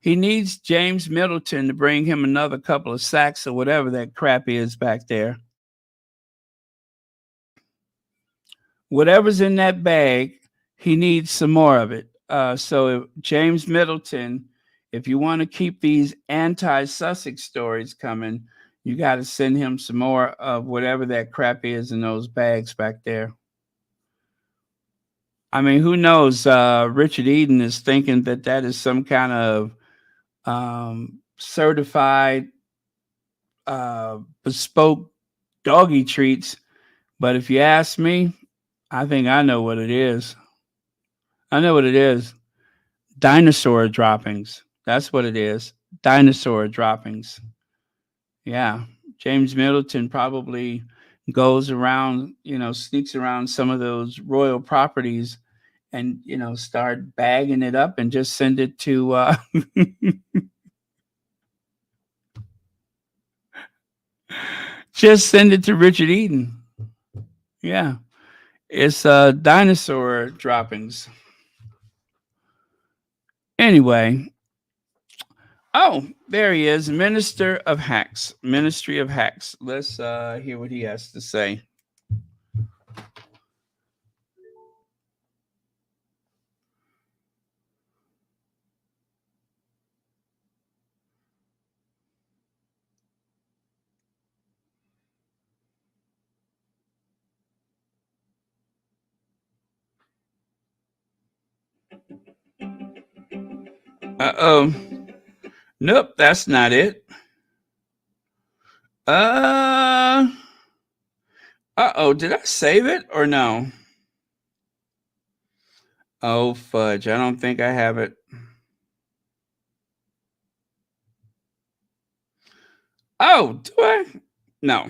He needs James Middleton to bring him another couple of sacks or whatever that crap is back there. Whatever's in that bag, he needs some more of it. So, James Middleton, if you want to keep these anti-Sussex stories coming, you got to send him some more of whatever that crap is in those bags back there. I mean, who knows? Richard Eden is thinking that that is some kind of certified bespoke doggy treats. But if you ask me, I think I know what it is. I know what it is. Dinosaur droppings. That's what it is. Dinosaur droppings. Yeah. James Middleton probably goes around, sneaks around some of those royal properties and, start bagging it up and just send it to just send it to Richard Eden. Yeah. It's dinosaur droppings. Anyway, oh, there he is, Minister of Hacks, Ministry of Hacks. Let's hear what he has to say. Uh-oh. Nope, that's not it. Uh uh-oh, did I save it or no? Oh fudge, I don't think I have it. Oh, do I? No.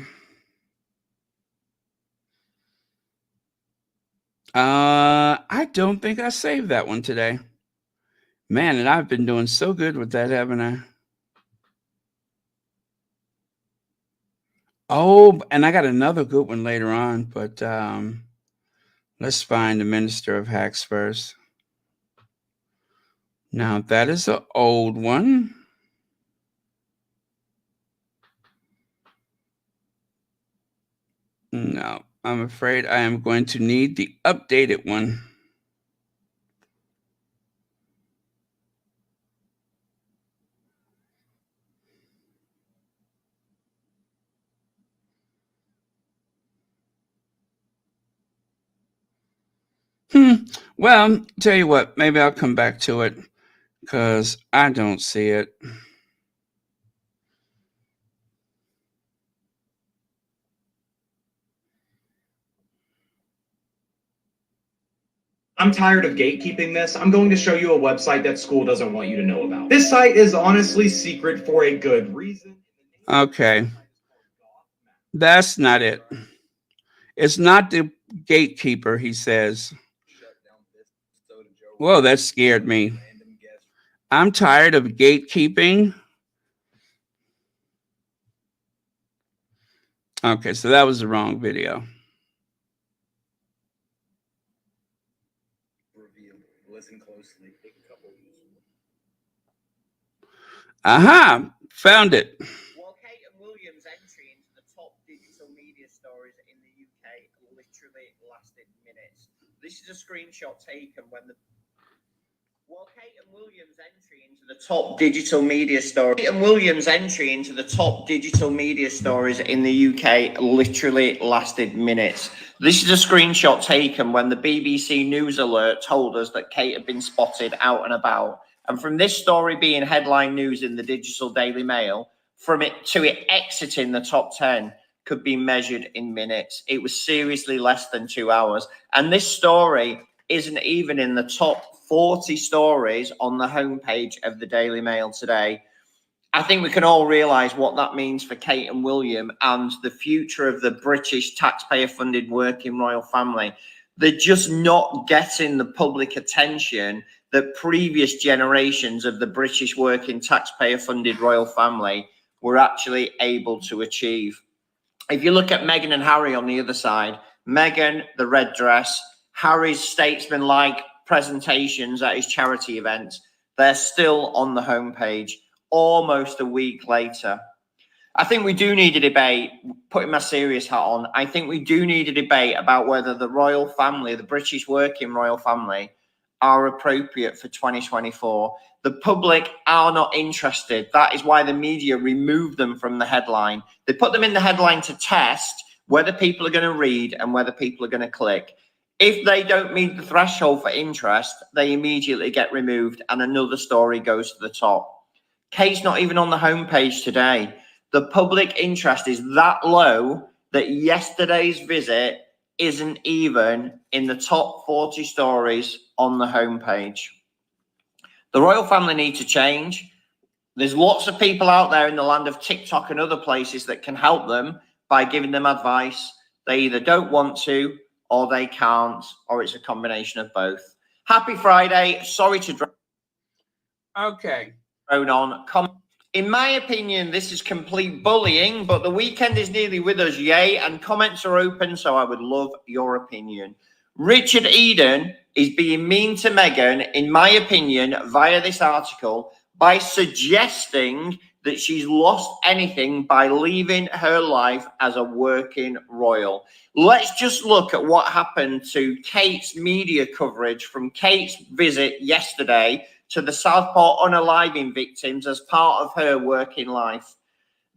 I don't think I saved that one today. Man, and I've been doing so good with that, haven't I? Oh, and I got another good one later on, but let's find the Minister of Hacks first. Now, that is an old one. No, I'm afraid I am going to need the updated one. Well, tell you what, maybe I'll come back to it because I don't see it. I'm tired of gatekeeping this. I'm going to show you a website that school doesn't want you to know about. This site is honestly secret for a good reason. Okay. That's not it. It's not the gatekeeper, he says. Whoa, that scared me. I'm tired of gatekeeping. Okay, so that was the wrong video. Listen closely. Aha, found it. While Kate and William's entry into the top digital media stories in the UK literally lasted minutes. This is a screenshot taken when the While Kate and William's entry into the top digital media stories in the UK literally lasted minutes. This is a screenshot taken when the BBC News Alert told us that Kate had been spotted out and about. And from this story being headline news in the Digital Daily Mail, from it to it exiting the top 10 could be measured in minutes. It was seriously less than 2 hours. And this story isn't even in the top 40 stories on the homepage of the Daily Mail today. I think we can all realise what that means for Kate and William and the future of the British taxpayer-funded working royal family. They're just not getting the public attention that previous generations of the British working taxpayer-funded royal family were actually able to achieve. If you look at Meghan and Harry on the other side, Meghan, the red dress, Harry's statesman-like presentations at his charity events, they're still on the homepage almost a week later. I think we do need a debate, putting my serious hat on, I think we do need a debate about whether the royal family, the British working royal family, are appropriate for 2024. The public are not interested. That is why the media removed them from the headline. They put them in the headline to test whether people are going to read and whether people are going to click. If they don't meet the threshold for interest, they immediately get removed and another story goes to the top. Kate's not even on the homepage today. The public interest is that low that yesterday's visit isn't even in the top 40 stories on the homepage. The royal family need to change. There's lots of people out there in the land of TikTok and other places that can help them by giving them advice. They either don't want to, or they can't, or it's a combination of both. Happy Friday. Sorry to drone on. In my opinion, this is complete bullying, but the weekend is nearly with us, yay, and comments are open, so I would love your opinion. Richard Eden is being mean to Meghan, in my opinion, via this article, by suggesting that she's lost anything by leaving her life as a working royal. Let's just look at what happened to Kate's media coverage from Kate's visit yesterday to the Southport unaliving victims as part of her working life.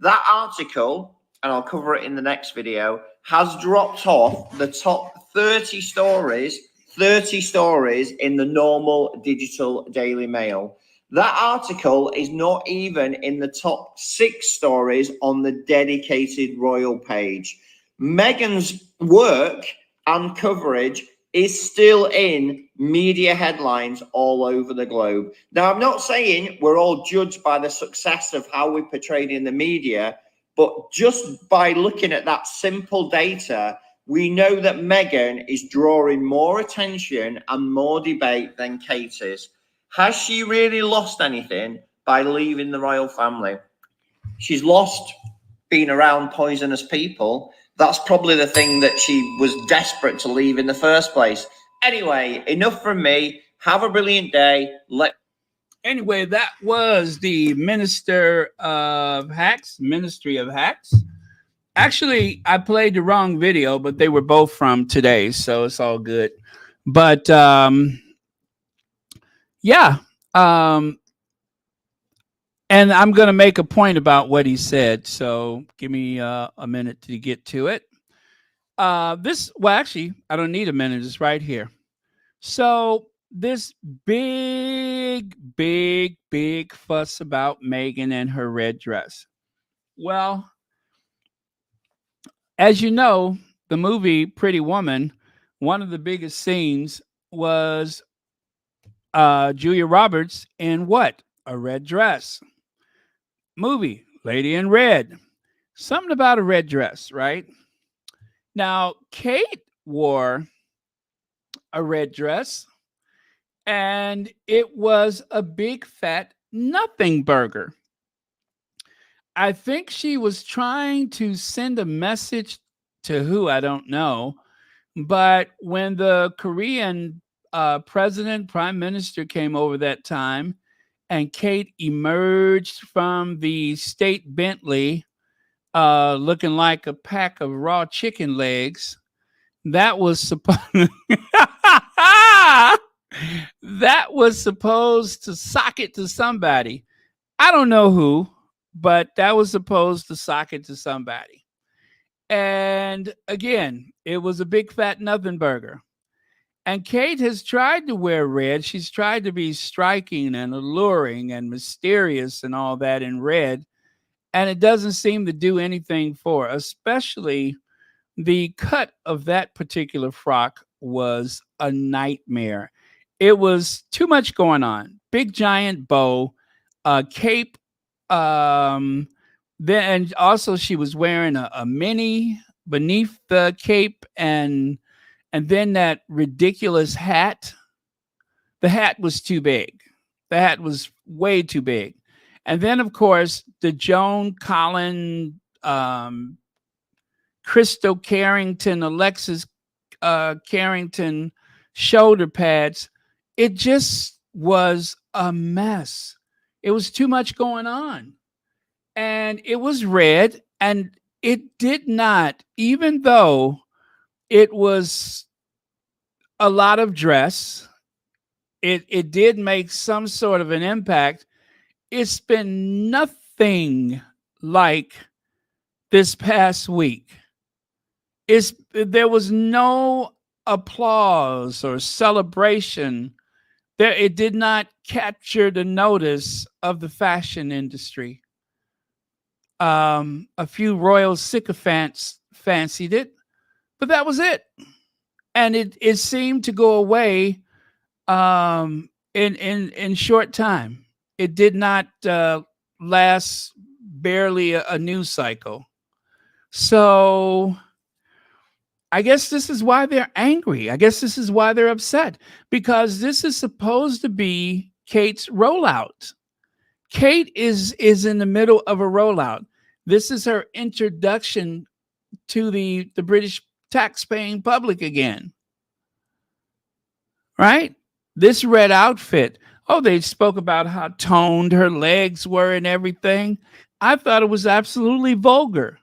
That article, and I'll cover it in the next video, has dropped off the top 30 stories in the normal digital Daily Mail. That article is not even in the top 6 stories on the dedicated royal page. Meghan's work and coverage is still in media headlines all over the globe. Now, I'm not saying we're all judged by the success of how we're portrayed in the media, but just by looking at that simple data, we know that Meghan is drawing more attention and more debate than Kate is. Has she really lost anything by leaving the royal family? She's lost being around poisonous people. That's probably the thing that she was desperate to leave in the first place. Anyway, enough from me. Have a brilliant day. Anyway, that was the Ministry of Hacks. Actually, I played the wrong video, but they were both from today, so it's all good. But yeah. And I'm going to make a point about what he said. So give me a minute to get to it. Well, actually, I don't need a minute. It's right here. So this big fuss about Meghan and her red dress. Well, as you know, the movie Pretty Woman, one of the biggest scenes was Julia Roberts in what? A red dress. Movie, Lady in Red. Something about a red dress, right? Now, Kate wore a red dress, and it was a big fat nothing burger. I think she was trying to send a message to who, I don't know. But when the Korean president, prime minister came over that time, and Kate emerged from the state Bentley looking like a pack of raw chicken legs, that was supposed that was supposed to sock it to somebody. I don't know who, but that was supposed to sock it to somebody. And again, it was a big fat nothing burger. And Kate has tried to wear red. She's tried to be striking and alluring and mysterious and all that in red. And it doesn't seem to do anything for her, especially the cut of that particular frock was a nightmare. It was too much going on. Big giant bow, cape. Then and also she was wearing a mini beneath the cape, and then that ridiculous hat. The hat was too big. The hat was way too big. And then, of course, the Joan Collin, Crystal Carrington, Alexis Carrington shoulder pads. It just was a mess. It was too much going on. And it was red, and it did not, even though it was a lot of dress, it did make some sort of an impact. It's been nothing like this past week. There was no applause or celebration. It did not capture the notice of the fashion industry. A few royal sycophants fancied it, but that was it. And it seemed to go away in short time. It did not last barely a news cycle. So I guess this is why they're angry. I guess this is why they're upset, because this is supposed to be Kate's rollout. Kate is in the middle of a rollout. This is her introduction to the British tax-paying public again. Right? This red outfit. Oh, they spoke about how toned her legs were and everything. I thought it was absolutely vulgar.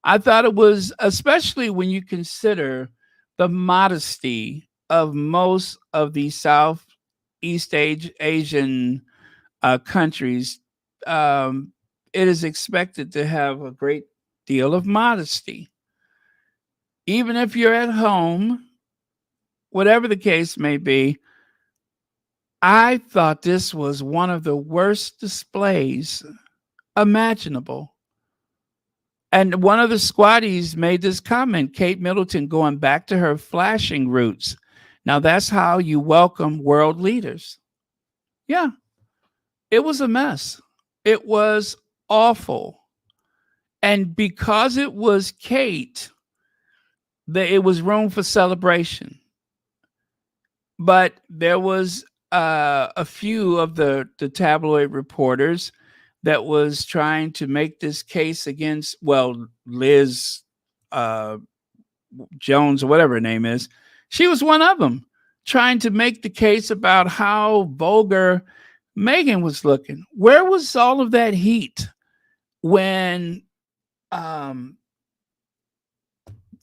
I thought it was, especially when you consider the modesty of most of the Southeast Asian countries. It is expected to have a great deal of modesty. Even if you're at home, whatever the case may be, I thought this was one of the worst displays imaginable. And one of the squaddies made this comment, Kate Middleton going back to her flashing roots. Now that's how you welcome world leaders. Yeah, it was a mess. It was awful. And because it was Kate, it was room for celebration. But there was a few of the tabloid reporters that was trying to make this case against, well, Liz Jones or whatever her name is. She was one of them, trying to make the case about how vulgar Meghan was looking. Where was all of that heat when the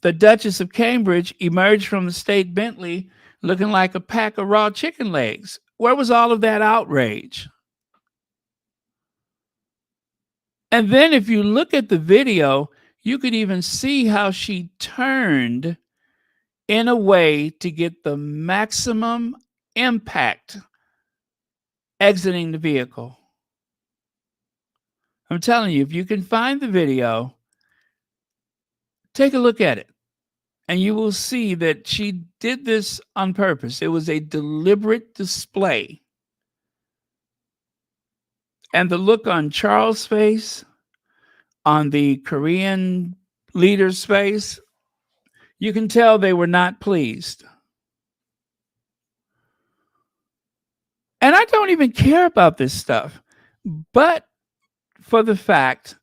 Duchess of Cambridge emerged from the state Bentley looking like a pack of raw chicken legs? Where was all of that outrage? And then if you look at the video, you could even see how she turned in a way to get the maximum impact exiting the vehicle. I'm telling you, if you can find the video, take a look at it, and you will see that she did this on purpose. It was a deliberate display. And the look on Charles' face, on the Korean leader's face, you can tell they were not pleased. And I don't even care about this stuff, but for the fact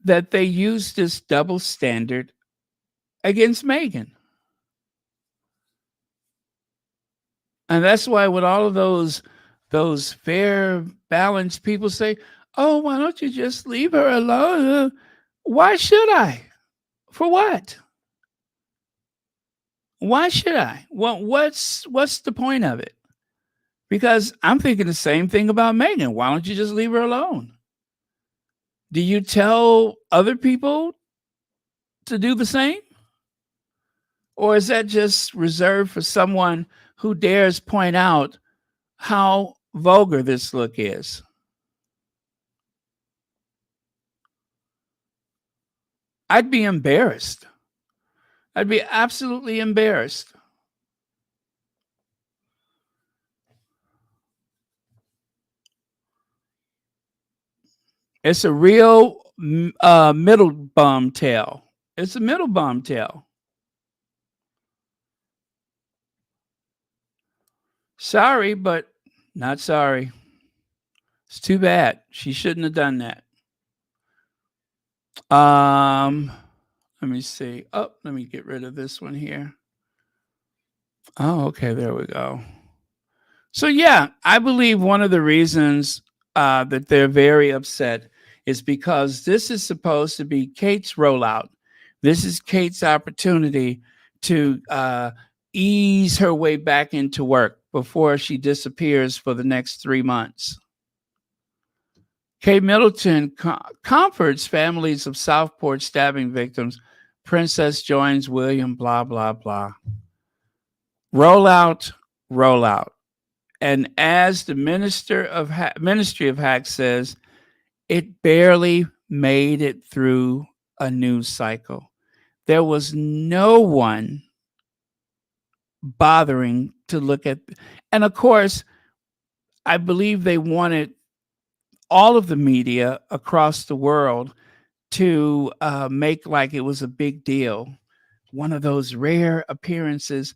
that they used this double standard against Meghan. And that's why with all of those fair, balanced people say, oh, why don't you just leave her alone? Why should I? For what? Why should I? Well, what's the point of it? Because I'm thinking the same thing about Meghan. Why don't you just leave her alone? Do you tell other people to do the same? Or is that just reserved for someone who dares point out how vulgar this look is? I'd be embarrassed. I'd be absolutely embarrassed. It's a real middle bum tail. It's a middle bum tail. Sorry, but not sorry. It's too bad. She shouldn't have done that. Let me see. Oh, let me get rid of this one here. Oh, okay, there we go. So yeah, I believe one of the reasons that they're very upset is because this is supposed to be Kate's rollout. This is Kate's opportunity to ease her way back into work before she disappears for the next 3 months. Kate Middleton comforts families of Southport stabbing victims. Princess joins William, blah, blah, blah. Rollout, rollout. And as the Ministry of Hacks says, it barely made it through a news cycle. There was no one bothering to look at. And of course, I believe they wanted all of the media across the world to make like it was a big deal. One of those rare appearances.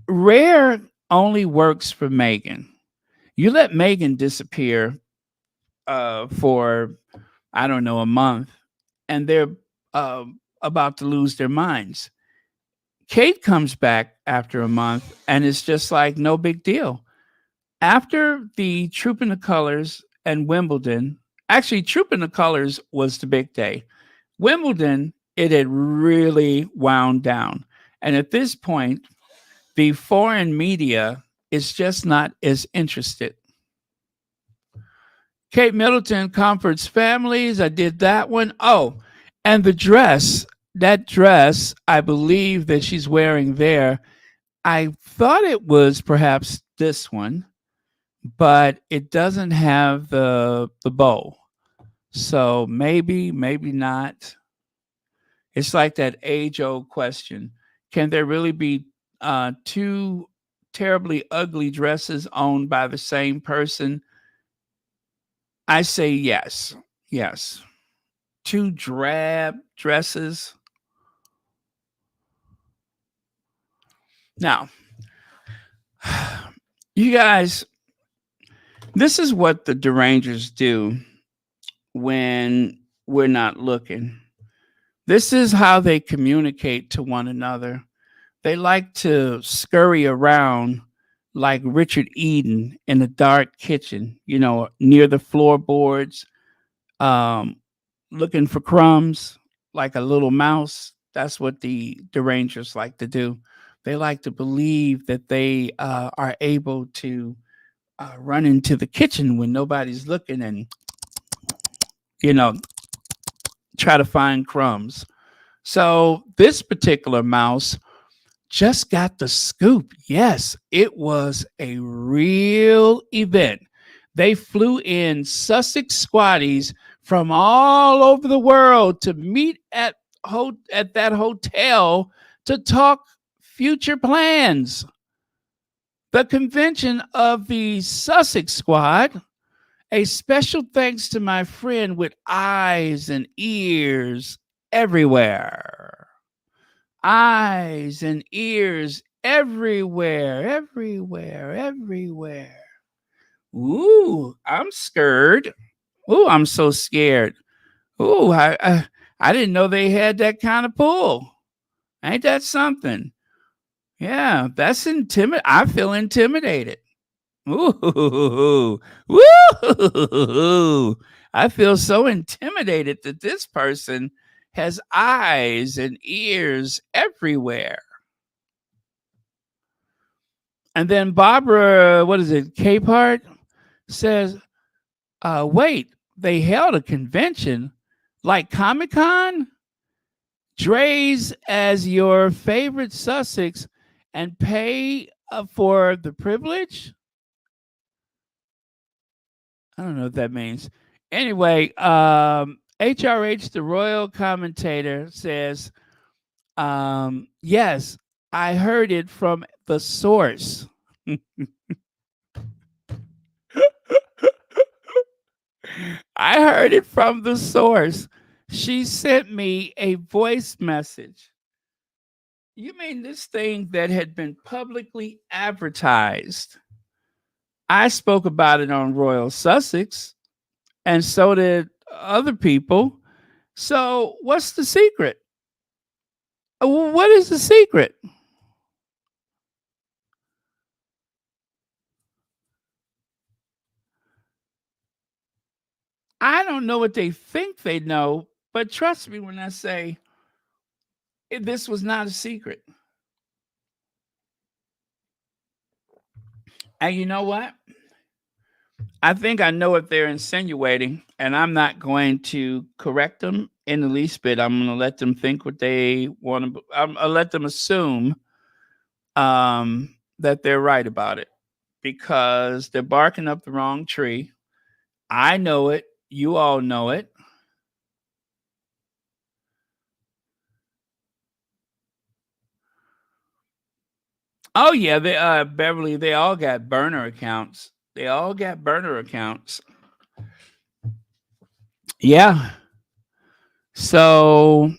Rare only works for Meghan. You let Meghan disappear for, I don't know, a month, and they're about to lose their minds. Kate comes back after a month, and it's just like no big deal. After the Troop in the Colors and Wimbledon, actually, Troop in the Colors was the big day. Wimbledon, it had really wound down. And at this point, the foreign media is just not as interested. Kate Middleton comforts families. I did that one. Oh, and the dress, that dress, I believe that she's wearing there. I thought it was perhaps this one, but it doesn't have the bow. So maybe not. It's like that age-old question. Can there really be two terribly ugly dresses owned by the same person? I say yes. Yes. Two drab dresses. Now, you guys, this is what the derangers do when we're not looking. This is how they communicate to one another. They like to scurry around like Richard Eden in a dark kitchen, near the floorboards, looking for crumbs like a little mouse. That's what the derangers like to do. They like to believe that they are able to run into the kitchen when nobody's looking and, try to find crumbs. So this particular mouse just got the scoop. Yes, it was a real event. They flew in Sussex Squaddies from all over the world to meet at that hotel to talk future plans. The convention of the Sussex Squad, a special thanks to my friend with eyes and ears everywhere. Eyes and ears everywhere, everywhere, everywhere. Ooh, I'm scared. Ooh, I'm so scared. Ooh, I didn't know they had that kind of pull. Ain't that something? Yeah, that's I feel intimidated. Ooh, woo! I feel so intimidated that this person has eyes and ears everywhere. And then Barbara, what is it, Capehart, says, wait, they held a convention like Comic Con? Drays as your favorite Sussex and pay for the privilege? I don't know what that means. Anyway, HRH, the royal commentator, says, yes, I heard it from the source. I heard it from the source. She sent me a voice message. You mean this thing that had been publicly advertised? I spoke about it on Royal Sussex, and so did other people. So, what's the secret? What is the secret? I don't know what they think they know, but trust me when I say this was not a secret. And you know what? I think I know what they're insinuating, and I'm not going to correct them in the least bit. I'm going to let them think what they want to. I'll let them assume that they're right about it because they're barking up the wrong tree. I know it. You all know it. Oh yeah, they Beverly, they all got burner accounts. They all got burner accounts. Yeah. So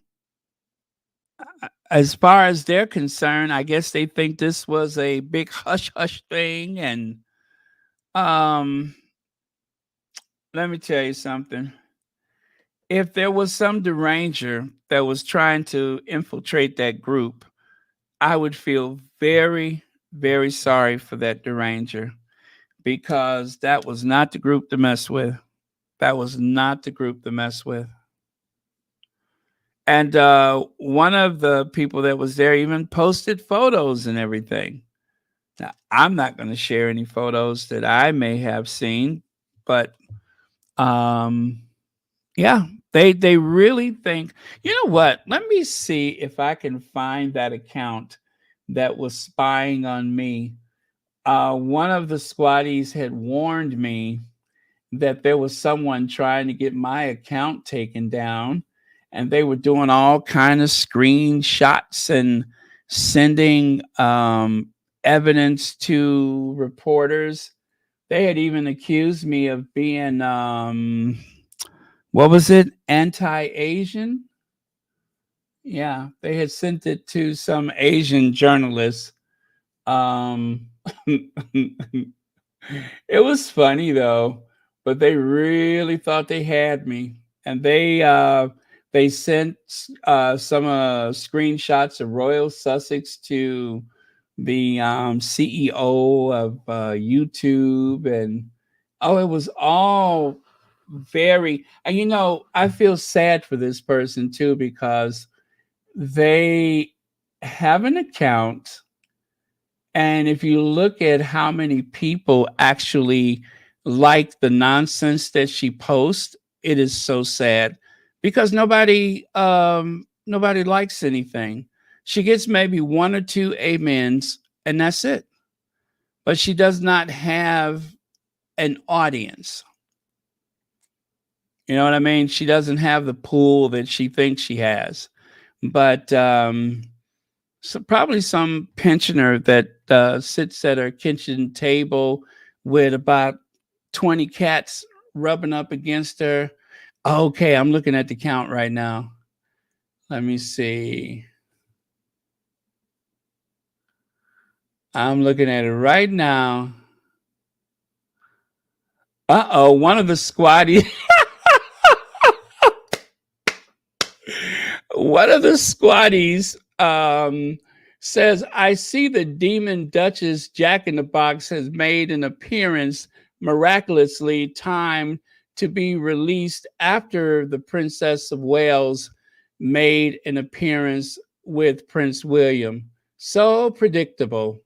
as far as they're concerned, I guess they think this was a big hush hush thing. And um let me tell you something. If there was some deranger that was trying to infiltrate that group, I would feel very, very sorry for that deranger because that was not the group to mess with. That was not the group to mess with. And one of the people that was there even posted photos and everything. Now, I'm not going to share any photos that I may have seen, but yeah, they really think. You know what? Let me see if I can find that account that was spying on me. One of the squaddies had warned me that there was someone trying to get my account taken down, and they were doing all kind of screenshots and sending evidence to reporters. They had even accused me of being what was it, anti-Asian? Yeah, they had sent it to some Asian journalists. um It was funny though, but they really thought they had me, and they sent some screenshots of Royal Sussex to the CEO of YouTube, and oh, it was all very. And you know, I feel sad for this person too because they have an account, and if you look at how many people actually like the nonsense that she posts, it is so sad because nobody likes anything. She gets maybe one or two amens, and that's it. But she does not have an audience. You know what I mean? She doesn't have the pool that she thinks she has. But so probably some pensioner that sits at her kitchen table with about 20 cats rubbing up against her. Okay, I'm looking at the count right now. Let me see. I'm looking at it right now. Uh-oh, one of the squatty one of the squatties says, I see the demon Duchess Jack in the Box has made an appearance, miraculously timed to be released after the Princess of Wales made an appearance with Prince William. So predictable.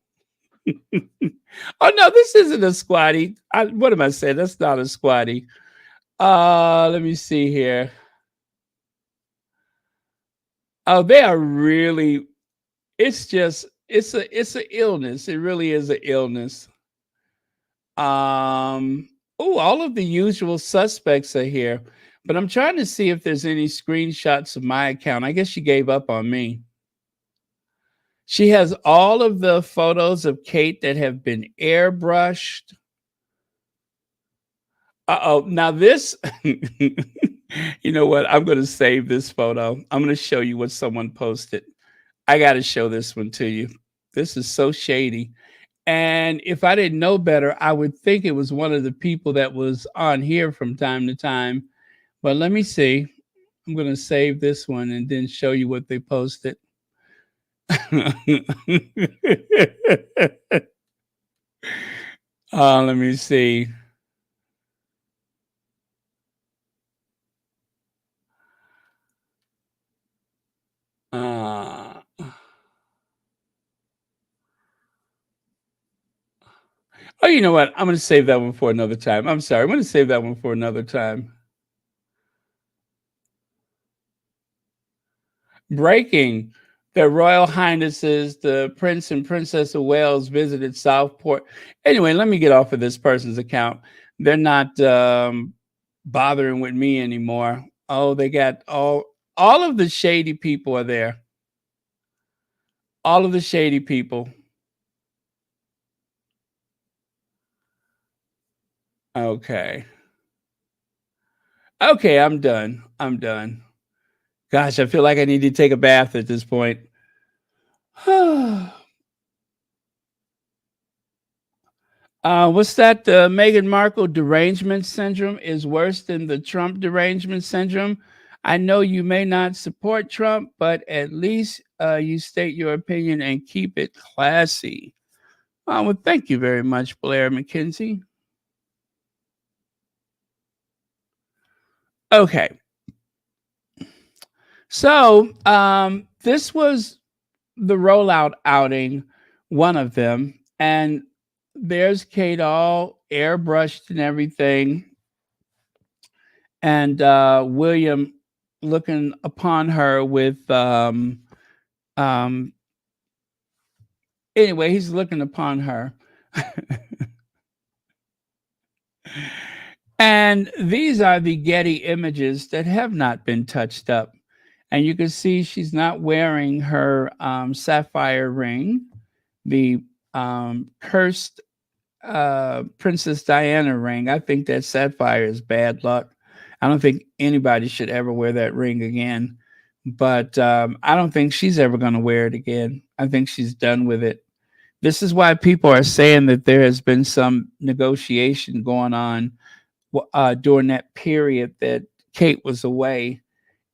Oh no, this isn't a squatty. What am I saying? That's not a squatty. Let me see here. Oh, they are really. It's just it's an illness. It really is an illness. Oh, all of the usual suspects are here, but I'm trying to see if there's any screenshots of my account. I guess she gave up on me. She has all of the photos of Kate that have been airbrushed. Uh-oh. Now this, you know what? I'm going to save this photo. I'm going to show you what someone posted. I got to show this one to you. This is so shady. And if I didn't know better, I would think it was one of the people that was on here from time to time. But let me see. I'm going to save this one and then show you what they posted. Let me see. Oh, you know what? I'm going to save that one for another time. I'm sorry. I'm going to save that one for another time. Breaking. Their Royal Highnesses, the Prince and Princess of Wales visited Southport. Anyway, let me get off of this person's account. They're not bothering with me anymore. Oh, they got all of the shady people are there. All of the shady people. Okay. Okay, I'm done. I'm done. Gosh, I feel like I need to take a bath at this point. What's that? The Meghan Markle derangement syndrome is worse than the Trump derangement syndrome. I know you may not support Trump, but at least you state your opinion and keep it classy. Well, thank you very much, Blair McKenzie. Okay. So this was the rollout outing, one of them, and there's Kate all airbrushed and everything, and William looking upon her with anyway, he's looking upon her. And these are the Getty images that have not been touched up. And you can see she's not wearing her sapphire ring, the cursed Princess Diana ring. I think that sapphire is bad luck. I don't think anybody should ever wear that ring again. But I don't think she's ever going to wear it again. I think she's done with it. This is why people are saying that there has been some negotiation going on during that period that Kate was away.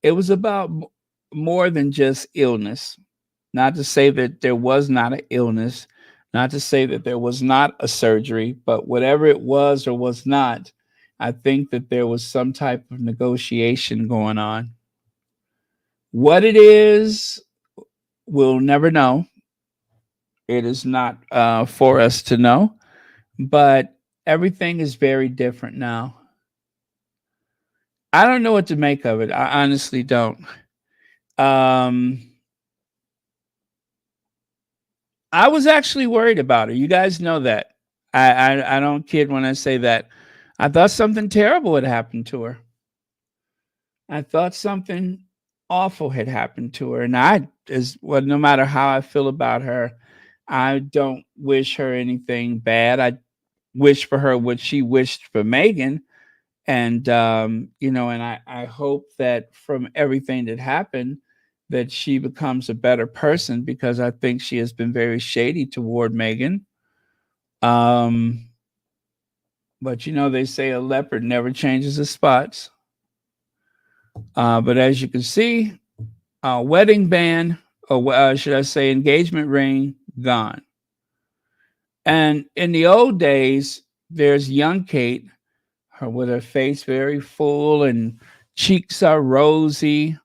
It was about more than just illness. Not to say that there was not an illness, not to say that there was not a surgery, but whatever it was or was not, I think that there was some type of negotiation going on. What it is, we'll never know. It is not for us to know, but everything is very different now. I don't know what to make of it. I honestly don't. I was actually worried about her. You guys know that. I don't kid when I say that. I thought something terrible had happened to her. I thought something awful had happened to her. And I, as well, no matter how I feel about her, I don't wish her anything bad. I wish for her what she wished for Meghan. And, and I hope that from everything that happened, that she becomes a better person, because I think she has been very shady toward Meghan. But they say a leopard never changes his spots. But as you can see, wedding band, or should I say engagement ring, gone. And in the old days, there's young Kate, her with her face very full and cheeks are rosy.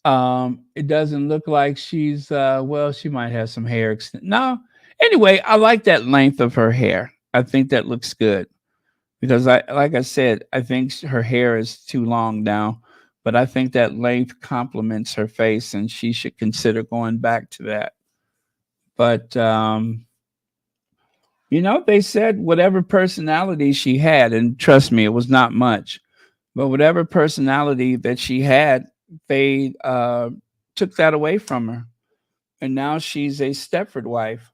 It doesn't look like she's she might have some hair. No, anyway, I like that length of her hair. I think that looks good, because like I said, I think her hair is too long now, but I think that length complements her face, and she should consider going back to that. But they said whatever personality she had, and trust me, it was not much, but whatever personality that she had, they took that away from her, and now she's a Stepford wife.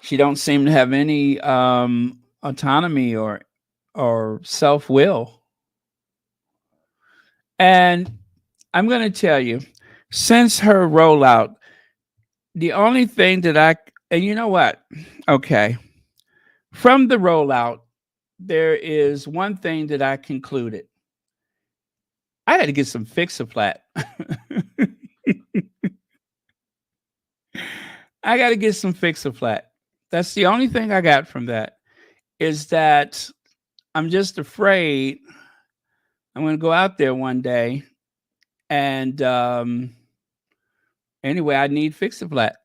She don't seem to have any autonomy or self-will. And I'm going to tell you, since her rollout, the only thing that and you know what? Okay. From the rollout, there is one thing that I concluded. I had to get some Fix-A-Flat. I got to get some Fix-A-Flat. That's the only thing I got from that, is that I'm just afraid I'm going to go out there one day, and anyway, I need Fix-A-Flat.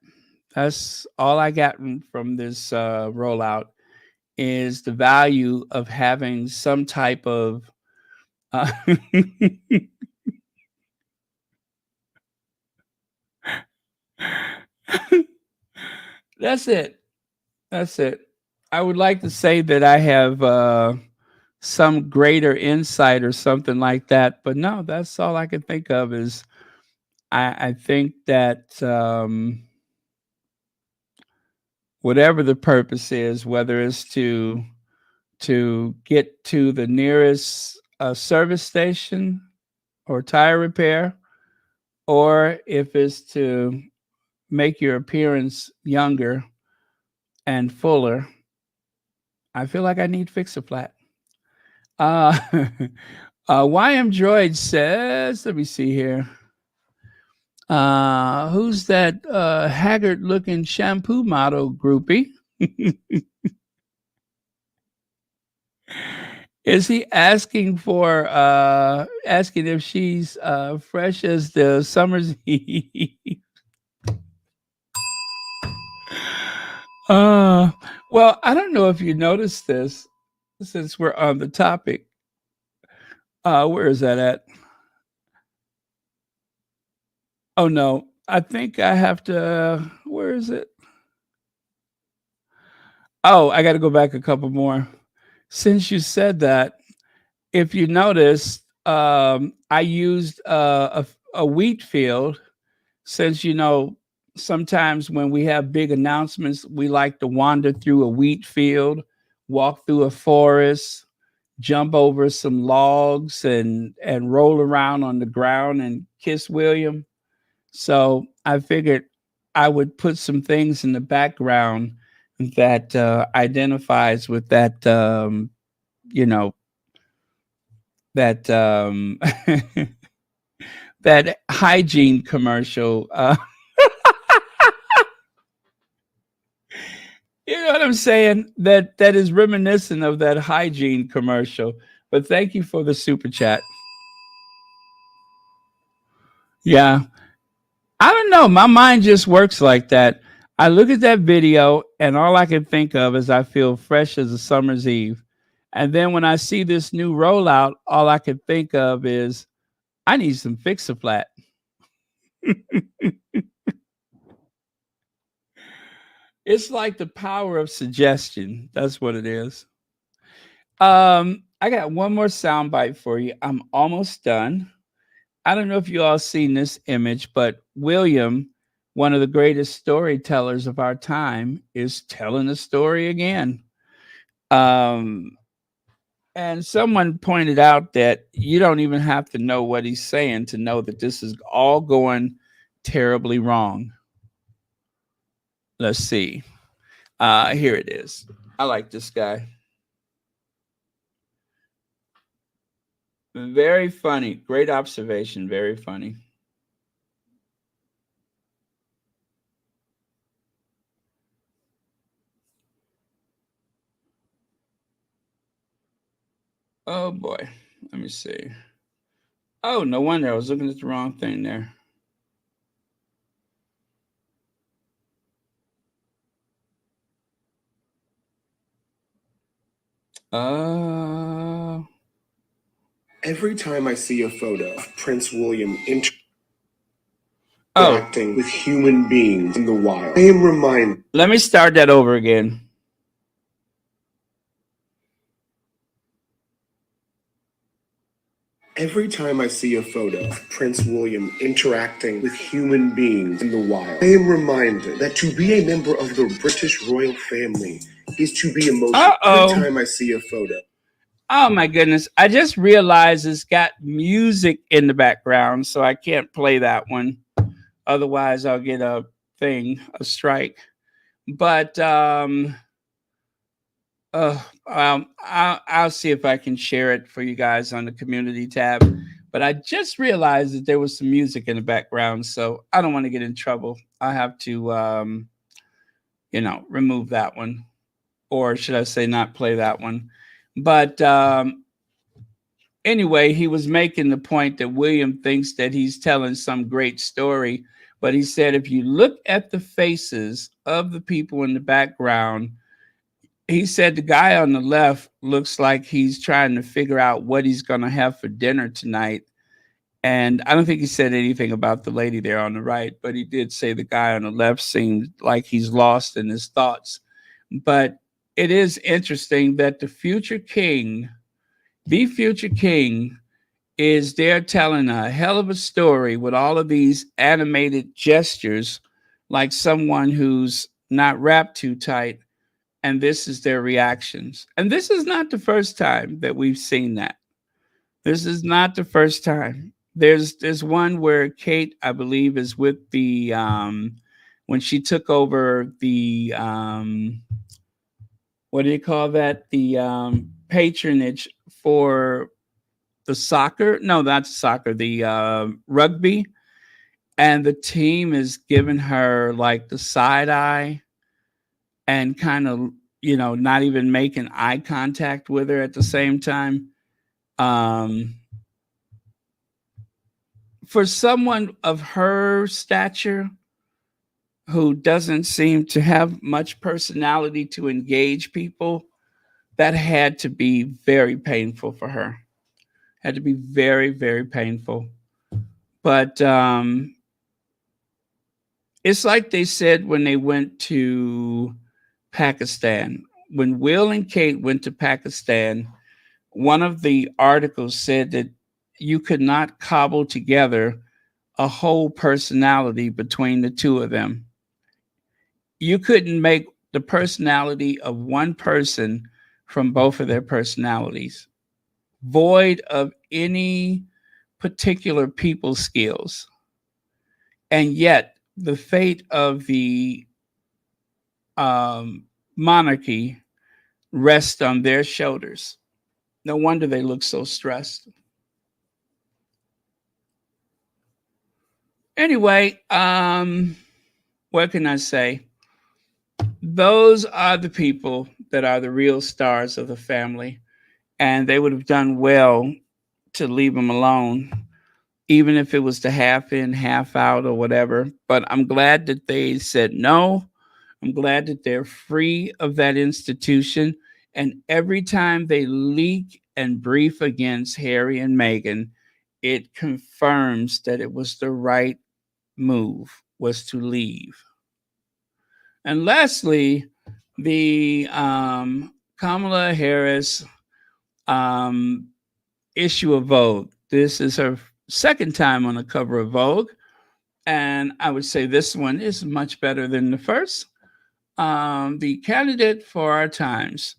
That's all I got from this rollout, is the value of having some type of that's it. That's it. I would like to say that I have some greater insight or something like that, but no, that's all I can think of. Is I think that whatever the purpose is, whether it's to get to the nearest service station or tire repair, or if it's to make your appearance younger and fuller, I feel like I need Fix-A-Flat. YM Droid says, let me see here. Who's that haggard looking shampoo model groupie? Is he asking if she's fresh as the summer's eve? Well, I don't know if you noticed this, since we're on the topic. Where is that at? Oh no, I think I have to. Where is it? Oh, I got to go back a couple more. Since you said that, if you notice, I used a wheat field, since sometimes when we have big announcements, we like to wander through a wheat field, walk through a forest, jump over some logs, and roll around on the ground and kiss William. So I figured I would put some things in the background that identifies with that, that that hygiene commercial. You know what I'm saying? That is reminiscent of that hygiene commercial. But thank you for the super chat. Yeah. I don't know. My mind just works like that. I look at that video, and all I can think of is I feel fresh as a summer's eve. And then when I see this new rollout, all I can think of is I need some Fix-A-Flat. It's like the power of suggestion. That's what it is. I got one more soundbite for you. I'm almost done. I don't know if you all seen this image, but William, one of the greatest storytellers of our time, is telling the story again. Um, and someone pointed out that you don't even have to know what he's saying to know that this is all going terribly wrong. Let's see. Here it is. I like this guy. Very funny. Great observation. Very funny. Oh boy. Let me see. Oh, no wonder I was looking at the wrong thing there. Every time I see a photo of Prince William interacting with human beings in the wild, I am reminded. Let me start that over again. Every time I see a photo of Prince William interacting with human beings in the wild, I am reminded that to be a member of the British royal family is to be emotional. Every time I see a photo. Oh my goodness. I just realized it's got music in the background, so I can't play that one. Otherwise, I'll get a strike. But I'll see if I can share it for you guys on the community tab. But I just realized that there was some music in the background, so I don't want to get in trouble. I have to, remove that one, or should I say, not play that one. But anyway, he was making the point that William thinks that he's telling some great story, but he said if you look at the faces of the people in the background, he said the guy on the left looks like he's trying to figure out what he's going to have for dinner tonight. And I don't think he said anything about the lady there on the right, but he did say the guy on the left seemed like he's lost in his thoughts. But it is interesting that the future king is there telling a hell of a story with all of these animated gestures, like someone who's not wrapped too tight. And this is their reactions. And this is not the first time that we've seen that. This is not the first time. There's one where Kate, I believe, is with the when she took over the what do you call that? The patronage for the soccer. No, not soccer, the rugby. And the team is giving her like the side eye and kind of, not even making eye contact with her at the same time. For someone of her stature who doesn't seem to have much personality to engage people, that had to be very painful for her. Had to be very, very painful. But it's like they said when they went to Pakistan. When Will and Kate went to Pakistan, one of the articles said that you could not cobble together a whole personality between the two of them. You couldn't make the personality of one person from both of their personalities, void of any particular people skills. And yet, the fate of the monarchy rests on their shoulders. No wonder they look so stressed. Anyway, what can I say? Those are the people that are the real stars of the family, and they would have done well to leave them alone, even if it was to half in, half out, or whatever. But I'm glad that they said no. I'm glad that they're free of that institution. And every time they leak and brief against Harry and Meghan, it confirms that it was the right move was to leave. And lastly, the Kamala Harris issue of Vogue. This is her second time on the cover of Vogue. And I would say this one is much better than the first. The candidate for our times.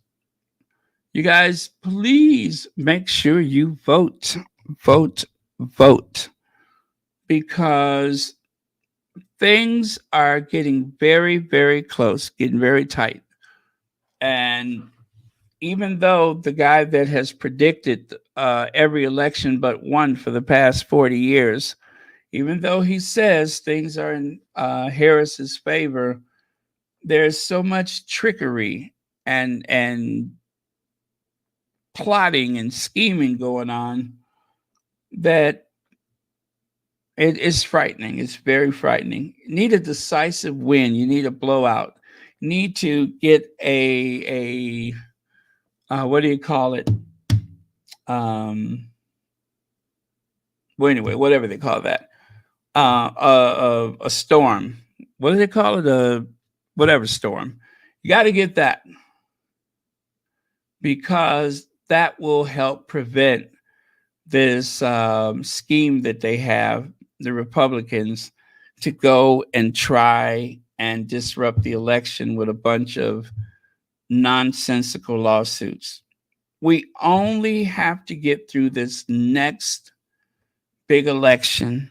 You guys, please make sure you vote, vote, vote. Because things are getting very, very close, getting very tight. And even though the guy that has predicted every election but one for the past 40 years, even though he says things are in Harris's favor, there's so much trickery and plotting and scheming going on that it is frightening. It's very frightening. You need a decisive win. You need a blowout. You need to get a what do you call it? Well, anyway, whatever they call that. A storm. What do they call it? A whatever storm. You got to get that because that will help prevent this scheme that they have, the Republicans, to go and try and disrupt the election with a bunch of nonsensical lawsuits. We only have to get through this next big election,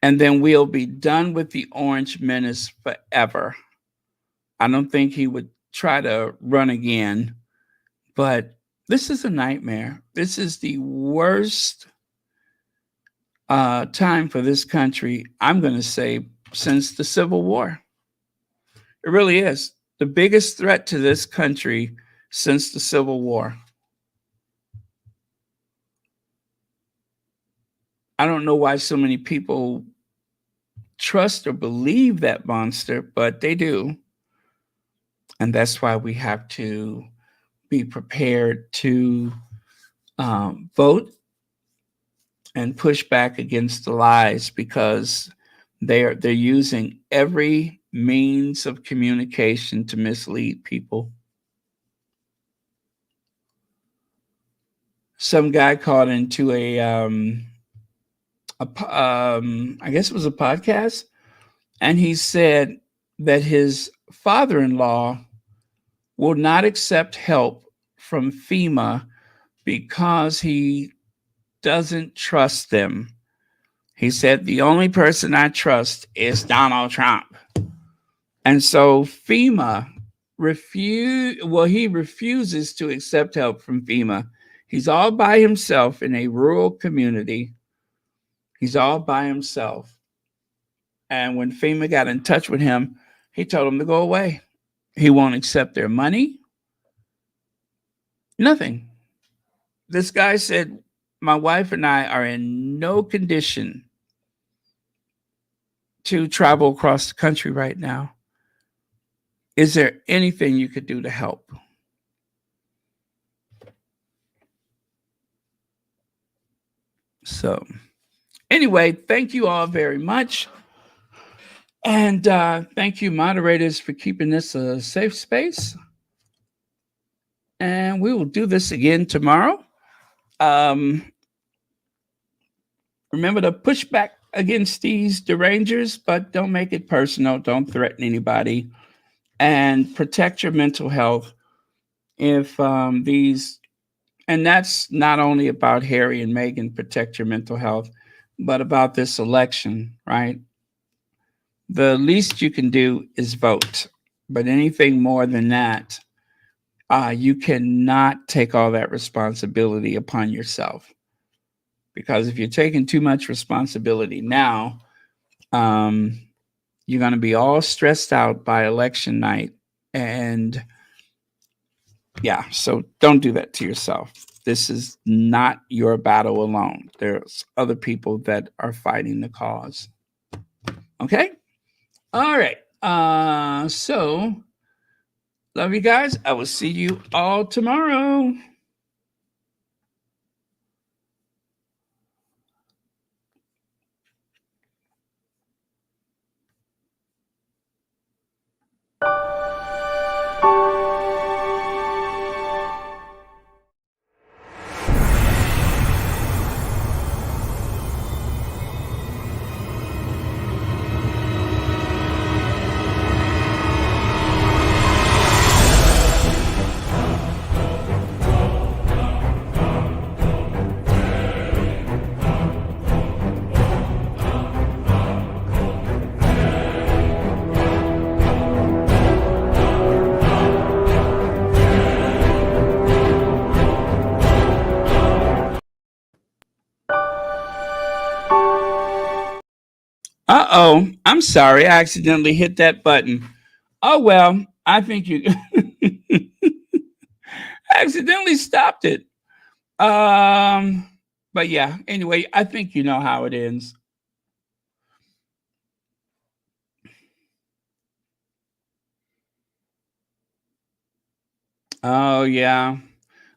and then we'll be done with the Orange Menace forever. I don't think he would try to run again, but this is a nightmare. This is the worst time for this country, I'm going to say, since the Civil War. It really is. The biggest threat to this country since the Civil War. I don't know why so many people trust or believe that monster, but they do. And that's why we have to be prepared to vote and push back against the lies, because they're using every means of communication to mislead people. Some guy called into I guess it was a podcast, and he said that his father-in-law will not accept help from FEMA because he doesn't trust them. He said, the only person I trust is Donald Trump. And so FEMA he refuses to accept help from FEMA. He's all by himself in a rural community. He's all by himself. And when FEMA got in touch with him, he told them to go away. He won't accept their money. Nothing. This guy said, my wife and I are in no condition to travel across the country right now. Is there anything you could do to help? So anyway, thank you all very much. And thank you, moderators, for keeping this a safe space. And we will do this again tomorrow. Remember to push back against these derangers, but don't make it personal. Don't threaten anybody. And protect your mental health. If and that's not only about Harry and Meghan, protect your mental health, but about this election, right? The least you can do is vote. But anything more than that, you cannot take all that responsibility upon yourself. Because if you're taking too much responsibility now, you're going to be all stressed out by election night. And yeah, so don't do that to yourself. This is not your battle alone. There's other people that are fighting the cause. Okay? All right. So love you guys. I will see you all tomorrow. Uh-oh. I'm sorry. I accidentally hit that button. Oh, well, I think you accidentally stopped it. But yeah, anyway, I think you know how it ends. Oh, yeah.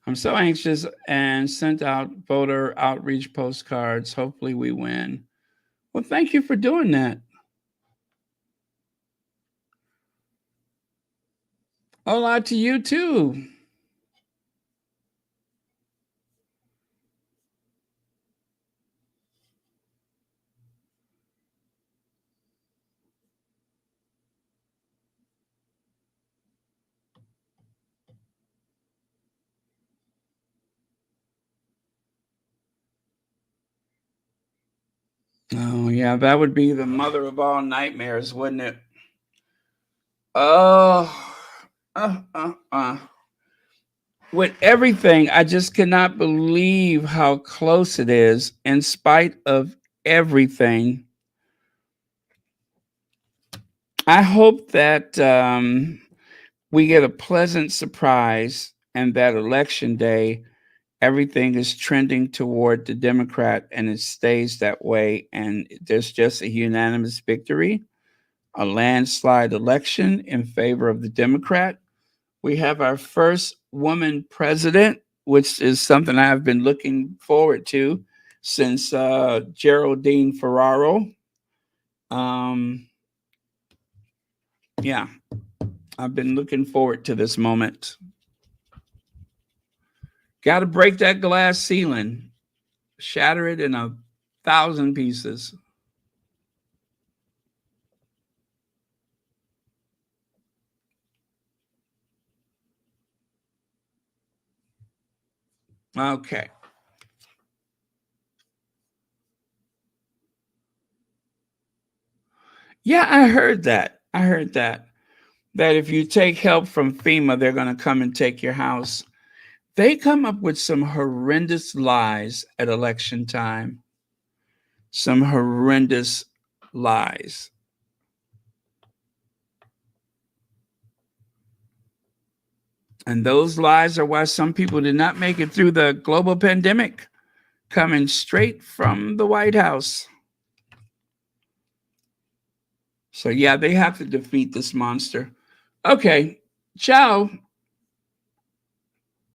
I'm so anxious and sent out voter outreach postcards. Hopefully we win. Well, thank you for doing that. Hola to you too. Oh, yeah, that would be the mother of all nightmares, wouldn't it? Oh, with everything, I just cannot believe how close it is in spite of everything. I hope that we get a pleasant surprise and that election day, everything is trending toward the Democrat and it stays that way. And there's just a unanimous victory, a landslide election in favor of the Democrat. We have our first woman president, which is something I've been looking forward to since Geraldine Ferraro. Yeah, I've been looking forward to this moment. Got to break that glass ceiling, shatter it in 1,000 pieces. Okay. Yeah, I heard that. That if you take help from FEMA, they're going to come and take your house. They come up with some horrendous lies at election time. Some horrendous lies. And those lies are why some people did not make it through the global pandemic, coming straight from the White House. So, yeah, they have to defeat this monster. Okay, ciao.